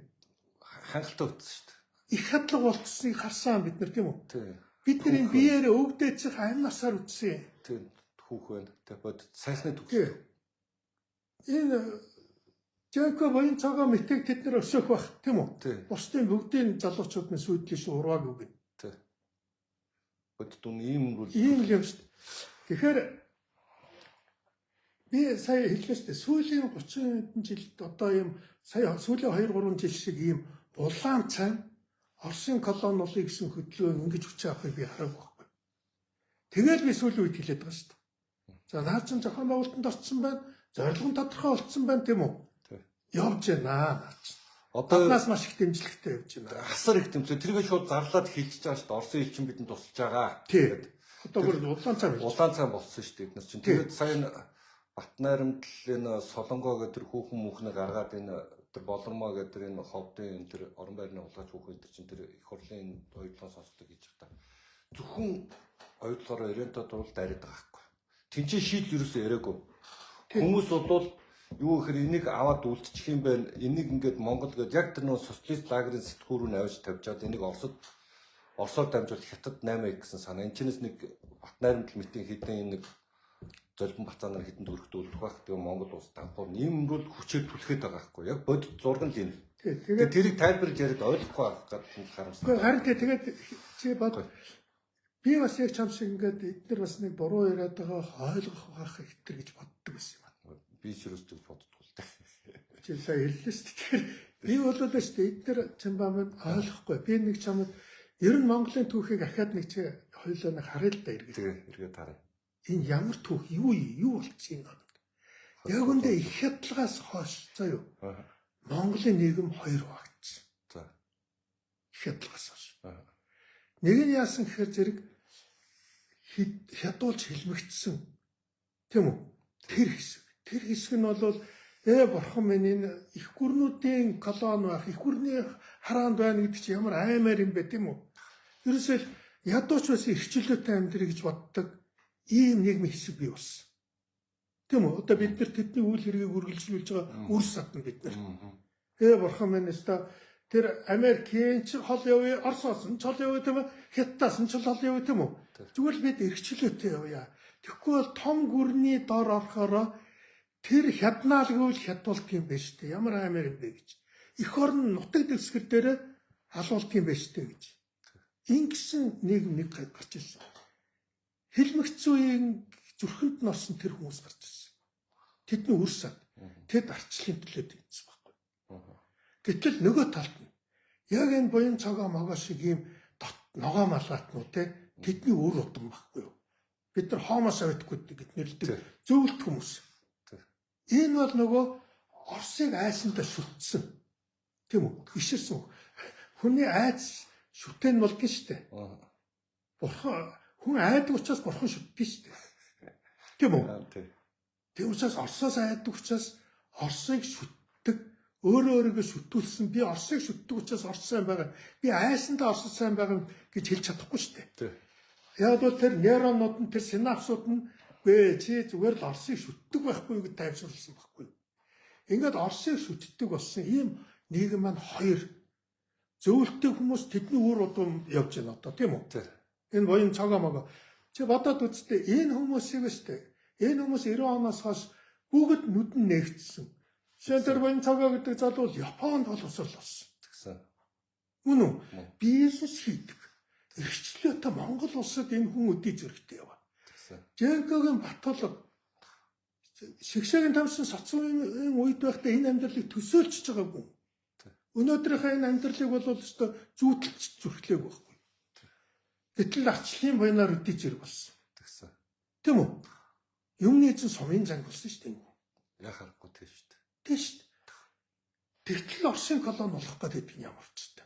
Хангалттай утсан шүү дээ. Их хадлага болцсныг харсан бид нар тийм үү? Тий. Бид нар энэ биеэрээ өвдөөцөх амь насаар үзсэн. Тий. Түүх байна. Тэ бод сайхны түүх. Энэ Жако боён цагаа мэтэг тэд нар өсөх бах тийм үү? Бусдын бүгдийн залуучууд нь сүйдлээс урваг үг. Тий. Бод дүн ийм рүү ийм юм шүү дээ. Тэгэхээр би сая хэллээ шүү дээ. Сүүлийн 30 жилд одоо ийм сая сүүлийн 2 3 жил шиг ийм улаан цай Оросын колон улыг гэсэн хөдөлгөөн ингэж хүч авахыг би хараагүй байхгүй. Тэгэл би сүүлийн үед хэлээд байгаа шүү дээ. За наад чинь зохион байгуулалтанд орсон байна. Зорилго нь тодорхой болцсон байна тийм үү? Явж байна. Одоо нас маш их дэмжлэгтэй явж байна. Асар их дэмжлэг. Тэргээ шууд зарлаад хэлчихэж байгаа шүү дээ. Оросын элчин бидэнд тусалж байгаа. Тэгээд одоо бүр улаан цай болсон шүү дээ. Бид нар чинь тэгээд сайн Батнайрамдл энэ Солонгоо гэдэг тэр хүүхэн мөнхнийг гаргаад энэ тэр болормоо гэдэг энэ ховдын тэр орон байрны улгаач хүүхэн тэр чинь тэр их хурлын оюутлын сонсголтыг хийж байгаа. Зөвхөн оюутлаараа өрөөндөө дуул дараад байгаа байхгүй. Тинчээ шийдэл ерөөсөө яриаггүй. Хүмүүс бол юу гэхээр энийг аваад үлдчих юм байна. Энийг ингээд Монгол гэдэг яг тэр нөө социалист лагерын сэтгүүр рүү навж тавьчаад энийг Оросоор дамжуулж хятад 8 гэсэн санаа. Энд чинээс нэг Батнайрамдл митинг хийдэн нэг Золбон Бацаанаар хитэн төрөлтүүлэх байх. Тэгээ Монгол улс данхуур нэмрүүл хүчээр түлхээд байгаа байхгүй. Яг бодит зураг нь энэ. Тэгээд тэрийг тайлбарлаж яриад ойлгохгүй байх гэдэг харамсалтай. Харин тэгээд чи бод би бас яг чам шиг ингээд эдгээр бас нэг буруу яриад байгаа ойлгох байх хэтэр гэж боддог байсан юм. Би ширүүстэй боддгоо л дээ. Чи сая хэллээ шүү дээ. Би бол л шүү дээ эдгээр чамбамд ойлгохгүй. Би нэг чамд ер нь Монголын түүхийг ахаад нэг чи хоёулаа нэг харъя л да эргээд. Тэгээ эргээд харъя. Энэ ямар түүх юу болчихсон юм бэ? Яг үндэ их хядлагаас хойш заа юу. Монголын нийгэм хоёр багтсан. За. Их хядлагаас хойш. Нэг нь яасан гэхээр зэрэг хядуулж хэлмэгдсэн. Тийм үү? Тэр хэсэг нь бол бурхан минь энэ их гүрнүүдийн колон байх, их гүрний хараанд байна гэдэг чинь ямар аймаар юм бэ тийм үү? Ерөөсөө ядууч бас эрхчлөөтэй амьдрий гэж боддог ийм нийгмийн хэсэг бий болсон. Тийм үү? Одоо бид нар тэдний үйл хэргийг үргэлжлүүлж байгаа үр садна бид нар. Бурхан минь өстой тэр Америкийн ч хол явъя, Оросоос нь ч хол явъя тийм үү? Хятадаас нь ч хол явъя тийм үү? Зүгээр л бид эрхчлөөтэй явъя. Тэгэхгүй бол том гүрний дор орохороо тэр хяднаалгүйл хядуулт юм байна шүү дээ. Ямар аймаар юм бэ гэж. Эх орн нутаг дэвсгэр дээр халуулт юм байна шүү дээ гэж. Ингэсэн нийгэм нэг гарч ирсэн. Хэлмэгцүүийн зүрхэнд нь орсон тэр хүмүүс гарч ирсэн. Тэдний үр сад. Тэд арчлын төлөө дэмжсэн байхгүй. Гэтэл нөгөө талд нь Яг энэ буян цагаан могоо шиг ийм ногоо малгатнууд те тэдний үр удам байхгүй юу? Бид нар Homo Soviet гэд нэрлэдэг зөвлөлт хүмүүс. Энэ бол нөгөө Оросыг айсандаа шүтсэн. Тийм үү? Иширсэн. Хүний айц шүтэн болдгоо штэ. Бурхан хүн айдаг учраас бурхан шүтдэг штэ. Тийм үү? Тийм учраас Оросоос айдаг учраас Оросыг шүтдэг. Өөрөө өөрийгөө шүтүүлсэн. Би Оросыг шүтдэг учраас Орос сайн байгаа. Би айсандаа Орос сайн байгаа гэж хэлж чадахгүй штэ. Яг бол тэр нейронууд нь тэр синапсууд нь гээ чи зүгээр л Оросыг шүтдэг байхгүй гэж тайлбарласан байхгүй. Ингээд Оросыг шүтдэг болсон ийм нийгэм маань хоёр зөвлөлттэй хүмүүс тэдний үр удам явж байна одоо тийм үү? Энэ буян цагаан могоо. Чи бодоод үзтээ энэ хүмүүсийг штэ. Энэ хүмүүс 90 оноос хойш бүгд нүдэн нээгдсэн. Жишээ нь тэр буян цагаан гэдэг залуу Японд боловсрол болсон. Тэгсэн. Мөн үү? Бизнес хийдэг. Эрхчлөөтэй Монгол улсад энэ хүн өдий зөрөгтэй яваа. Жэнкогийн Батулга шигшээгийн тамсан соцгийн үед байхдаа энэ амьдралыг төсөөлчихж байгаа хүн. Өнөөдрийнхээ энэ амьдралыг бол өстой зүүтэлж зүрхлээг байхгүй. Гэтэл арчлын буянаар өдий зэрэг болсон. Тийм үү? Юмны эзэн сумын занг болсон шүү дээ. Яг харахгүй тийм шүү дээ. Тийм шүү дээ. Тэгтэл Оросын колони болох гэдэг нь ямар ч юм бэ?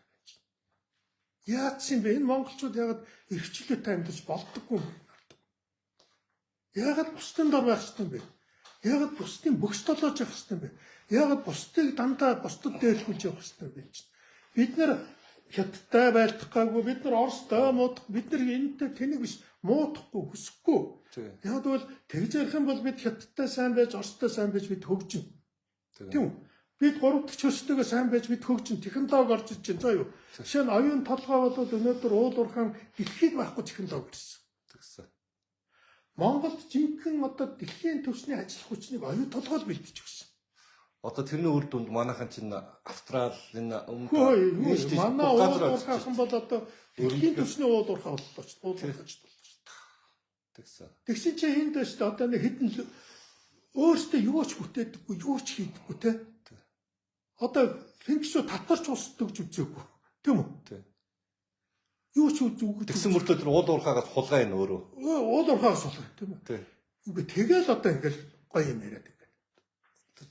Яац юм бэ? Энэ монголчууд ягаад эрхчлөөтэй амьдарч болдоггүй юм бэ? Ягаад бусдын дор байх юм бэ? Ягаад бусдын бөхс толоож явах юм бэ? Ягаад бусдыг дандаа бусдад дээрлүүлж явах юм бэ? Бид нар хятадтай байлдахгүйгүй, бид нар Оростой муудах, бид нар энэтэй тэнийг биш муудахгүй хүсэхгүй. Яг бол тэгж ярих юм бол бид хятадтай сайн байж, Оростой сайн байж бид хөгжинэ. Тийм үү? Бид гурав дахь хөрстэйгээ сайн байж бид хөгжин технологи орж иж чинь заа юу. Жишээ нь оюун толгой бол өнөөдөр уул уурхайн дэлхийд байхгүй технологи ирсэн. Монголд жинхэнэ одоо дэлхийн түвшний ажиллах хүчнийг оюун толгой бэлдэж өгсөн. Одоо тэрний үр дүнд манайхан чинь Австрал энэ манай уул уурхайхан бол одоо дэлхийн түвшний уул уурхай боллоо ч тэгсэн. Тэгсэн чинь энд дэш одоо нэг хэдэн өөртөө юу ч бүтээдэггүй, юу ч хийдэггүй те. Одоо фэнксүү татварч устдаг гэж үзээгүй. Тийм үү? Юу ч үгүй. Тэгсэн мөртөө тэр уул уурхаагаас хулгай энэ өөрөө. Уул уурхаагаас хулгай тийм үү? Үгүй тэгэл одоо ингээл гоё юм яриад ингээд.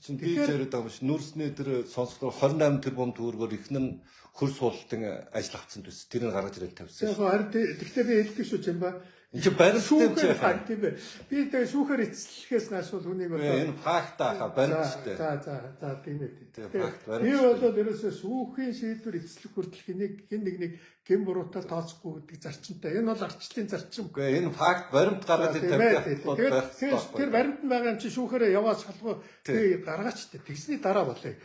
Чин би яриад байгаа юм ш. Нүрснээ тэр сонсохоор 28 тэрбум төгрөгөөр ихнэр нь хөрс суултын ажил авцсан төс. Тэрийг гаргаж ирэл тавьсан. Яг харин тэгтээ би хэлдэг шүү ч юм ба. Энд чи барилтын тийм ээ. Би тэгээ шүүхээр эцэслэхээс нааш бол үнийг одоо энэ факт аха барилттай. За тийм ээ. Факт барилт. Би болоод ерөөсөө шүүхийн шийдвэр эцэслэх хүртэл хин нэг гин буруутай тооцохгүй гэдэг зарчимтай. Энэ бол арчлалын зарчим. Үгүй энэ факт баримт гаргаж тавьдаг. Тэр баримт нь байгаа юм чи шүүхээрээ яваад шалгуу гаргаач тэ. Тэгсний дараа болъё.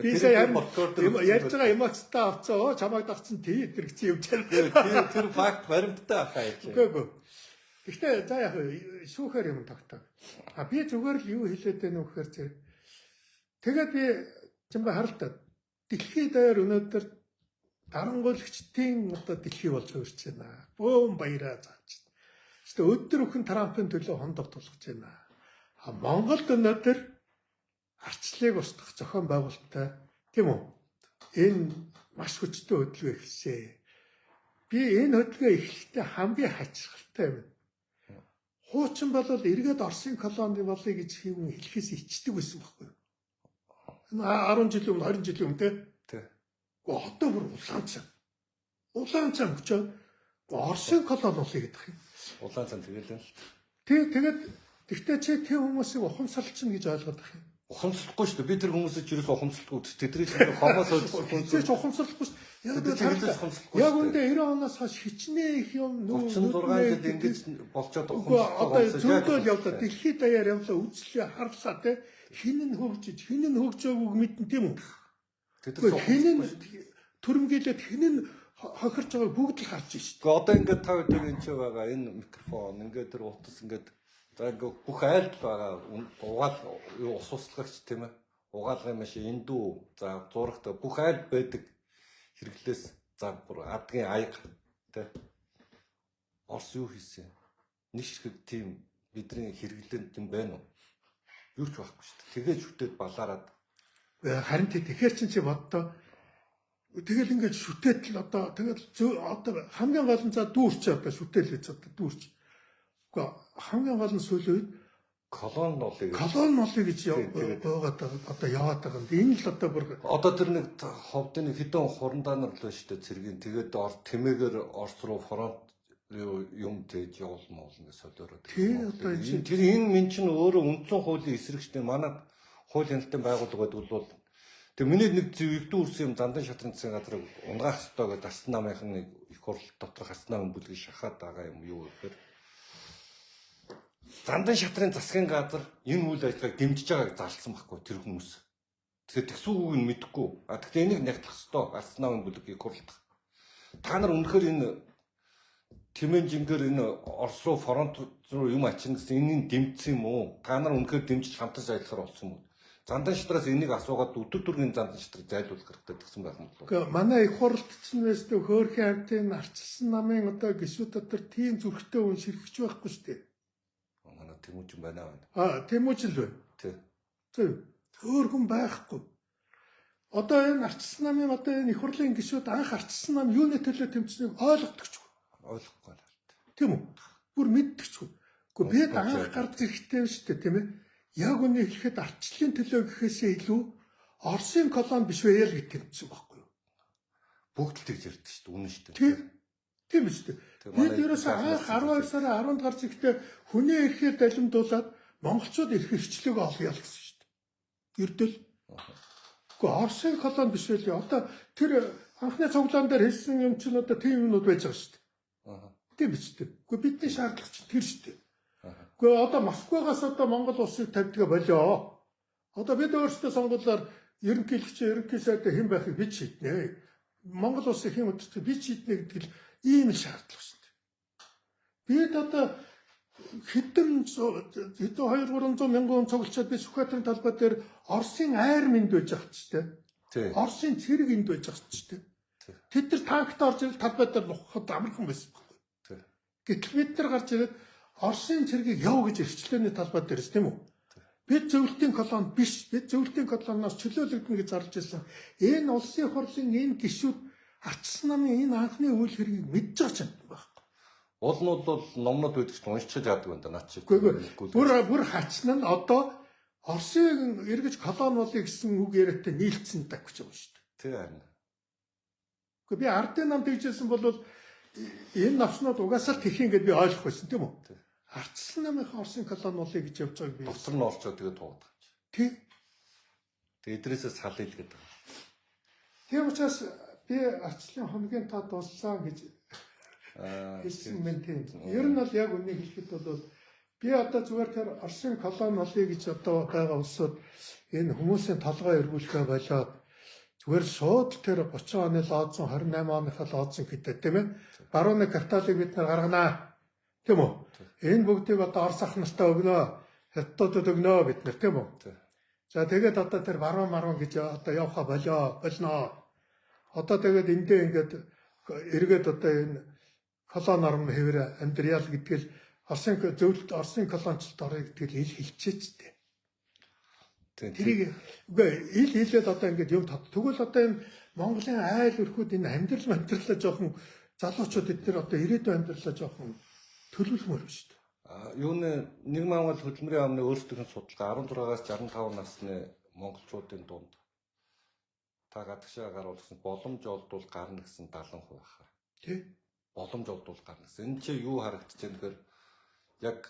Би сая ярьж байгаа эмоцтой авцаа чамайг дагцсан тий хэрэгцээ юм чам. Тэр факт баримттай ахаа яа. Үгүй. Гэхдээ за яг шүүхээр юм тогтоо. Би зүгээр л юу хэлээд байна вэ гэхээр зэрэг. Тэгээд би чамбай харалтаа. Дэлхийд даяар өнөөдөр дарангуйлагчдын одоо дэлхий болж хөрч байна. Бөөм баяраа зааж байна. Гэхдээ өдөр бүхэн Трампын төлөө хондох тулгаж байна. Монголд өнөөдөр арчлалыг устгах зохион байгуулалттай тийм үү? Энэ маш хүчтэй хөдөлгөөн эхэлсэн. Би энэ хөдөлгөөн эхлэхдээ хамгийн хачирхалтай юм. Хуучин бол эргээд Оросын колони болъё гэж юм хэлэхээс ичдэг байсан байхгүй юу? 10 жилийн өмнө 20 жилийн өмнө тий. Одоо бүр улаан цан өчөө Оросын колони болъё гэдэг юм. Улаан цан тэгэлэн л. Тэгээд тэгтээ чи тэр хүмүүсийг ухамсарлчин гэж ойлгоод байх юм. Ухамсарлахгүй шүү дээ. Би тэр хүмүүсийг ч ерөөсөө ухамсарлахгүй. Тэдний хомоос ч ухамсарлахгүй шүү. Яг үндэ 90 оноос хойш хичнээн их юм 36 жил ингэж болцоод одоо зөвдөл явлаа. Дэлхийд даяар явлаа. Үзлээ харлаа те. Хин нь хөгжиж, хин нь хөгжөөгүйг мэдэн тийм үү? Хин нь төрөмгийлээд хин нь хохирч байгааг бүгд л харж шүү. Одоо ингээд та бүхэн энэ ч байгаа энэ микрофон ингээд тэр утас ингээд за ингээд бүх айлд байгаа угаал ус услагч тийм ээ. Угаалгын машин эндүү за зурагт бүх айлд байдаг хэрэглээс за бүр адгийн аяг тий. Орос юу хийсэн? Нэг шиг тийм бидний хэрэглэн юм байна уу? Юу ч байхгүй шүү дээ. Тэгээж хүтээд балаараад. Харин тэгэхээр чи боддоо Тэгэл ингээд шүтээтэл одоо тэгэл одоо хамгийн гол нь за дүүрч одоо шүтээл гэж одоо дүүрч. Гэхдээ хамгийн гол нь сүүлийн үед колон нолыг гэж яваад одоо яваад байгаа юм. Энэ л одоо бүр одоо тэр нэг ховдын хэдэн хурандаа нар л шүү дээ цэргийн тэгээд тэмээгээр Орос руу фронт юм тээж явуулмаа гэж солиороо. Тэр энэ мен чинь өөрөө үндсэн хуулийн эсрэгчтэй манай хууль хяналтын байгууллага гэдэг бол тэг миний нэг зөв өвдөн үрсэн юм зандан шатрын засгийн газрыг унгаах ёстой гэдэг арсан намынхан нэг их хурл доторх арсан намын бүлгийг шахаад байгаа юм юу гэхээр зандан шатрын засгийн газар энэ үйл ажиллагааг дэмжиж байгааг зарлсан байхгүй тэр хүмүүс. Тэгэхээр тэгсүү үг нь мэдэхгүй. Гэхдээ энийг нягтлах ёстой арсан намын бүлгийг хурлдах. Та нар үнэхээр энэ Тэмэн жингээр энэ Орос руу фронт руу юм ачна гэсэн энийг дэмжсэн юм уу? Та нар үнэхээр дэмжиж хамтарч ажиллахаар болсон юм уу? Зандан шатраас энийг асуугаад өдөр түргэн зандан шатрыг зайлуулах хэрэгтэй гэсэн байх юм болов. Гэхдээ манай их хурлдсан байстай хөөрхийн хамтын арчилсан намын одоо гишүүд дотор тийм зүрхтэй хүн ширхэж байхгүй шүү дээ. Манай Тэмүүжин байна. Тэмүүжин л байна. Тий. Зөв. Хөөрхөн байхгүй. Одоо энэ арчилсан намын одоо энэ их хурлын гишүүд анх арчилсан нам юуны төлөө тэмцэнийг ойлгодогч. Ойлгохгүй байна. Тийм үү? Бүр мэддэгчгүй. Гэхдээ бид анх гарч ирэхтэй шүү дээ, тийм ээ. Яг үнийг хэлэхэд арчлалын төлөө гэхээсээ илүү Оросын колон биш вэ гэж тэмцсэн байхгүй юу? Бүгд л тэгж ярьдаг шүү дээ, үнэн шүү дээ. Тийм биз дээ. Бид ерөөсөө анх 12 сарын 10-нд гарч ирэхдээ хүнээ ирэхээр далимдуулаад монголчууд ирэх хэрэгчлээгөө олъё гэсэн шүү дээ. Эрдэл. Гэхдээ Оросын колон биш вэ? Одоо тэр анхны цуглаан дээр хэлсэн юм чинь одоо тийм юмнууд байж байгаа шүү дээ. Тийм биз дээ. Гэхдээ бидний шаардлага чинь тэр шүү дээ. Гэхдээ одоо Москвагаас одоо Монгол улсыг тавьдгаа болио. Одоо бид өөрсдөө сонгуулаар ерөнхий сайдаа хэн байхыг бид шийднэ. Монгол улсыг хэн удирдах бид шийднэ гэдэг л ийм шаардлага шүү дээ. Бид одоо хэдэн 200-300 мянган цуглчаад бид Сүхбаатарын талбай дээр Оросын айр минь байж байгаа ч тийм. Оросын цэрэг энд байж байгаа ч тийм. Тэд нар танкт орж ирэл талбай дээр нухахад амархан байсан байхгүй. Гэтэл бид нар гарч ирээд Оросын цэргийг яв гэж эрхчлээний талбай дээрс тийм үү? Бид зөвлөлтийн колон биш. Бид зөвлөлтийн колоноос чөлөөлөгдөн гэж зарлж байсан. Энэ улсын хурлын энэ гишүүд арчилсан намын энэ анхны үйл хэргийг мэдж байгаа ч юм байхгүй. Уул нь бол номнод байдаг ч уншиж яадаг байна да наад чи. Бүр хачна нь одоо Оросын эргэж колон болъё гэсэн үг яриатай нийлцсэн dag гэж байгаа шүү дээ. Тий харин. Гэхдээ би ардын нам тэгжсэн бол энэ навчнууд угаасаа тэрхийн гэдээ би ойлгох байсан тийм үү? Арчилсан намын Оросын колон болъё гэж явж байгааг би. Доктор нь орчоо тэгээд туугаад байгаа чи. Тий. Тэгээд эдрээсээ салъя л гэдэг. Тийм учраас би арчлалын хоногийн та дулсан гэж хэлсэн мэн тийм. Ер нь бол яг үнийг хэлэхэд бол би одоо зүгээр тэр Оросын колон болъё гэж одоо байгаа улсууд энэ хүмүүсийн толгой эргүүлэхэ болоод зүгээр шууд тэр 30 оны лоодсон 28 оныхаа лоодсон гэдэг тийм ээ. Барууны капиталыг бид нар гарганаа. Тийм үү? Энэ бүгдийг одоо Орос ах нартаа өгнөө. Хятадууд өгнөө бид нар тийм үү? За тэгээд одоо тэр баруун гэж одоо явха болно. Одоо тэгээд эндээ ингээд эргээд одоо энэ колон орн хэвээр амьдрал гэдгээл Оросын колончлолт орё гэдгээл хэлчихэж дээ. Тэрийг ил хэлээд одоо ингээд юм тэгвэл одоо энэ Монголын айл өрхүүд энэ амьдралаа жоохон залуучууд эдгээр одоо ирээдүйн амьдралаа жоохон төлөвлөмөр байна шүү дээ. Юуны нэг Монгол хөдөлмөрийн амны өөрсдийнх нь судалгаа 16-аас 65 насны монголчуудын дунд та гадагшаа гаруулсан боломж олдвол гарна гэсэн 70% байхаа. Тий. Боломж олдвол гарна гэсэн. Энэ чи юу харагдаж байна гэхээр яг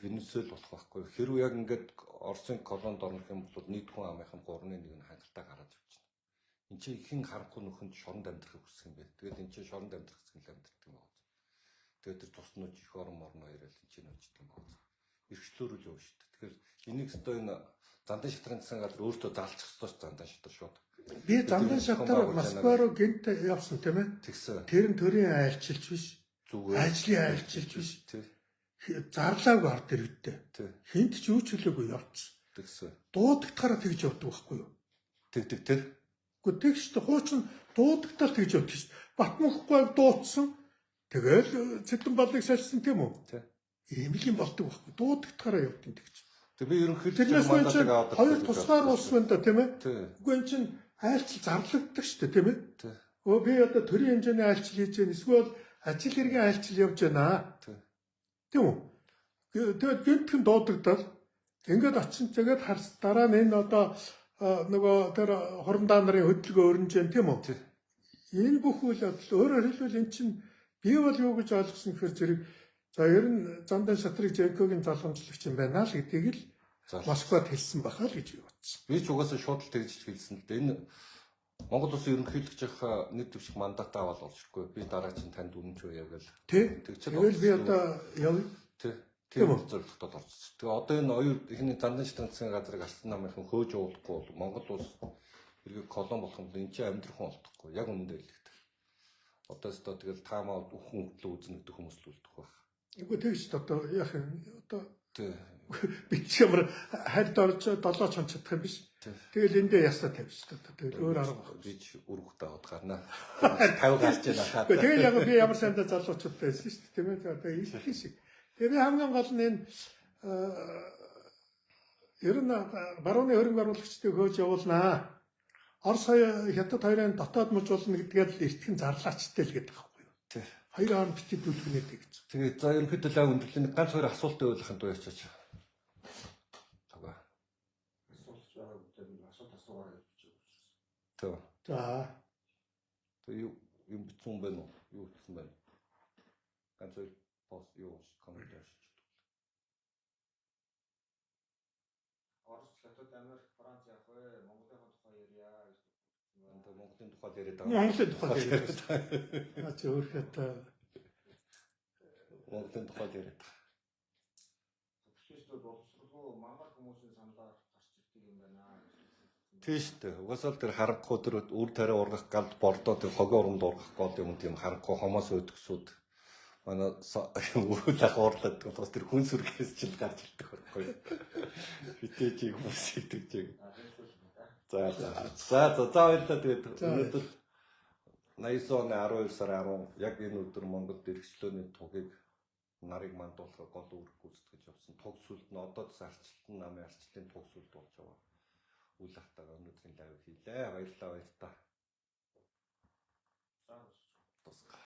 Венесуэл болох байхгүй. Хэрвээ яг ингээд Оросын колонд орнох юм бол нийт хүн амынхан 3-1 нь хангалттай гараад явчихна. Энд чи ихэн харанхуй нөхөнд шоронд амьдрахыг хүсэх юм бэ. Тэгээд энэ чи шоронд амьдрах гэсэн л амьдрах юм байна. Тэгээд тэр туснууч их орон морно яриад энэ чинь очдөг юм байна. Иргэжлөөрөл юу шүү дээ. Тэгэхээр энийг өстой энэ зандан шатрын засгийн газар өөртөө залчих ёстой ч зандан шатар шууд. Би зандан шатар Москва руу гинт явсан тийм ээ. Тэгсэн. Тэр нь төрийн айлчилж биш. Зүгээр. Ажлын айлчилж биш. Зарлаагүй ард иргэдтэй. Хинт ч юу ч хэлээгүй явчихсан. Тэгсэн. Дуудагтахаараа тэгж явдаг байхгүй юу? Тэгдэг тэр. Гэхдээ тэгштэй хуучин дуудагтаар тэгж явдаг шүү. Батмунхгүйг дуудсан. Тэгэл цэдэн балыг салсан тийм үү? Ийм л юм болдог байхгүй. Дуудагтахаараа явдаг тэгж. Тэг би ерөнхийдөө мандатыг аваад хоёр тусгаар улс байна да тийм ээ. Үгүй эн чинь айлчил зарлагддаг шүү дээ, тийм ээ? Тий. Би одоо төрийн хэмжээний айлчил хийж байна. Эсвэл ажил хэргийн айлчил явж байна. Тий. Тийм үү? Тэгээд гинтхэн дуудагдал ингээд очин тэгээд харс дараа нь энэ одоо нөгөө тэр хурандаа нарын хөдөлгөөн өрнөж जैन тийм үү? Тий. Энэ бүх үйл явдал өөрөөр хэлбэл эн чинь би бол юу гэж ойлгосон гэхээр зэрэг за ер нь Зандан Шатрыг Жэнкогийн залгамжлагч юм байна л гэдгийг л Москвад хэлсэн бахаа л гэж би бодсон. Би ч угаасаа шууд л тэгж хэлсэн л дээ. Энэ Монгол Улсын ерөнхийлөгчийн нэг төвших мандат аваад олчихгүй. Би дараа чинь танд үнэнч үе гэл. Тий. Тэгэл би одоо явъя. Тий. Тийм зорилготод орсон. Тэгээ одоо энэ оюу ихний Зандан Шатрын засгийн газрыг алсан намынхан хөөж уулахгүй бол Монгол улс хэрэг колон болох юм бол энэ чинь амьдрах болтохгүй. Яг үнэндээ л гэдэг. Одоос одоо тэгэл таамаа үхэн хөтлөө үзнэ гэдэг хүмүүс л үлдэх байх. Үгүй тэгж одоо яах юм одоо Тий. би ч ямар хард орж 7 чон чадах юм биш. Тэгэл эндээ ясаа тавьчих та. Тэгэл өөр арга баг. Би ч өргөхтэй аваад гарнаа. 50 гарч яана хаа. Тэгэл яг би ямар сандаа залуучуудтай байсан шүү дээ. Тийм ээ. Одоо их шиг. Тэгээ би хамгийн гол нь энэ ер нь барууны хөрөнгө оруулагчдыг хөөж явуулнаа. Орос хятад хоёрын дотоод мужуулна гэдгээд л эртхэн зарлаачтай л гэдэг байхгүй юу. Тий. Хоёр хооронд битгий дүүлгэнэдэг гэж. Тэгээ за ерөнхийдөө лав өндөрлөлийн ганц хоёр асуултын ойлгохын тулд яачаач. Тага. Асуулт байгаа гэдэг асуулт асуугаа гэж байна. Тэг. За. Тэг юм бичсэн юм байна уу? Юу хэлсэн байна? Ганц хоёр пост юу коммент хийчих. Орос, Хятад, Америк, Франц явах вэ? Монголын тухай ярья гэж. Монголын тухай яриад байгаа. Монголын тухай яриад. Наач өөрхөд Монголын тухай яриад. Тэгэхдээ боловсролгүй мангар хүмүүсийн саналаар гарч ирдэг юм байна. Тийш үү. Угаасаа л тэр харанхуй тэр үр тариа ургах галд бордоо тэр хогийн уранд ургах гол юм тийм харанхуй хомоос өдгсүүд манай үрүүл ах уурлаад бас тэр хүн сүргээс ч л гарч ирдэг байхгүй. Битээ чи хүмүүс идэг чиг. За баярлалаа тэгээд өнөөдөр 80 оны 12 сарын 10 яг энэ өдөр Монгол дэргэжлөөний тугийг нарыг мандуулахаар гол үүрэг гүйцэтгэж явсан. Туг сүлд нь одоо ч арчлалтын намын арчлалтын туг сүлд болж байгаа. Үйл автагаа өнөөдрийн лайв хийлээ. Баярлалаа баяр та.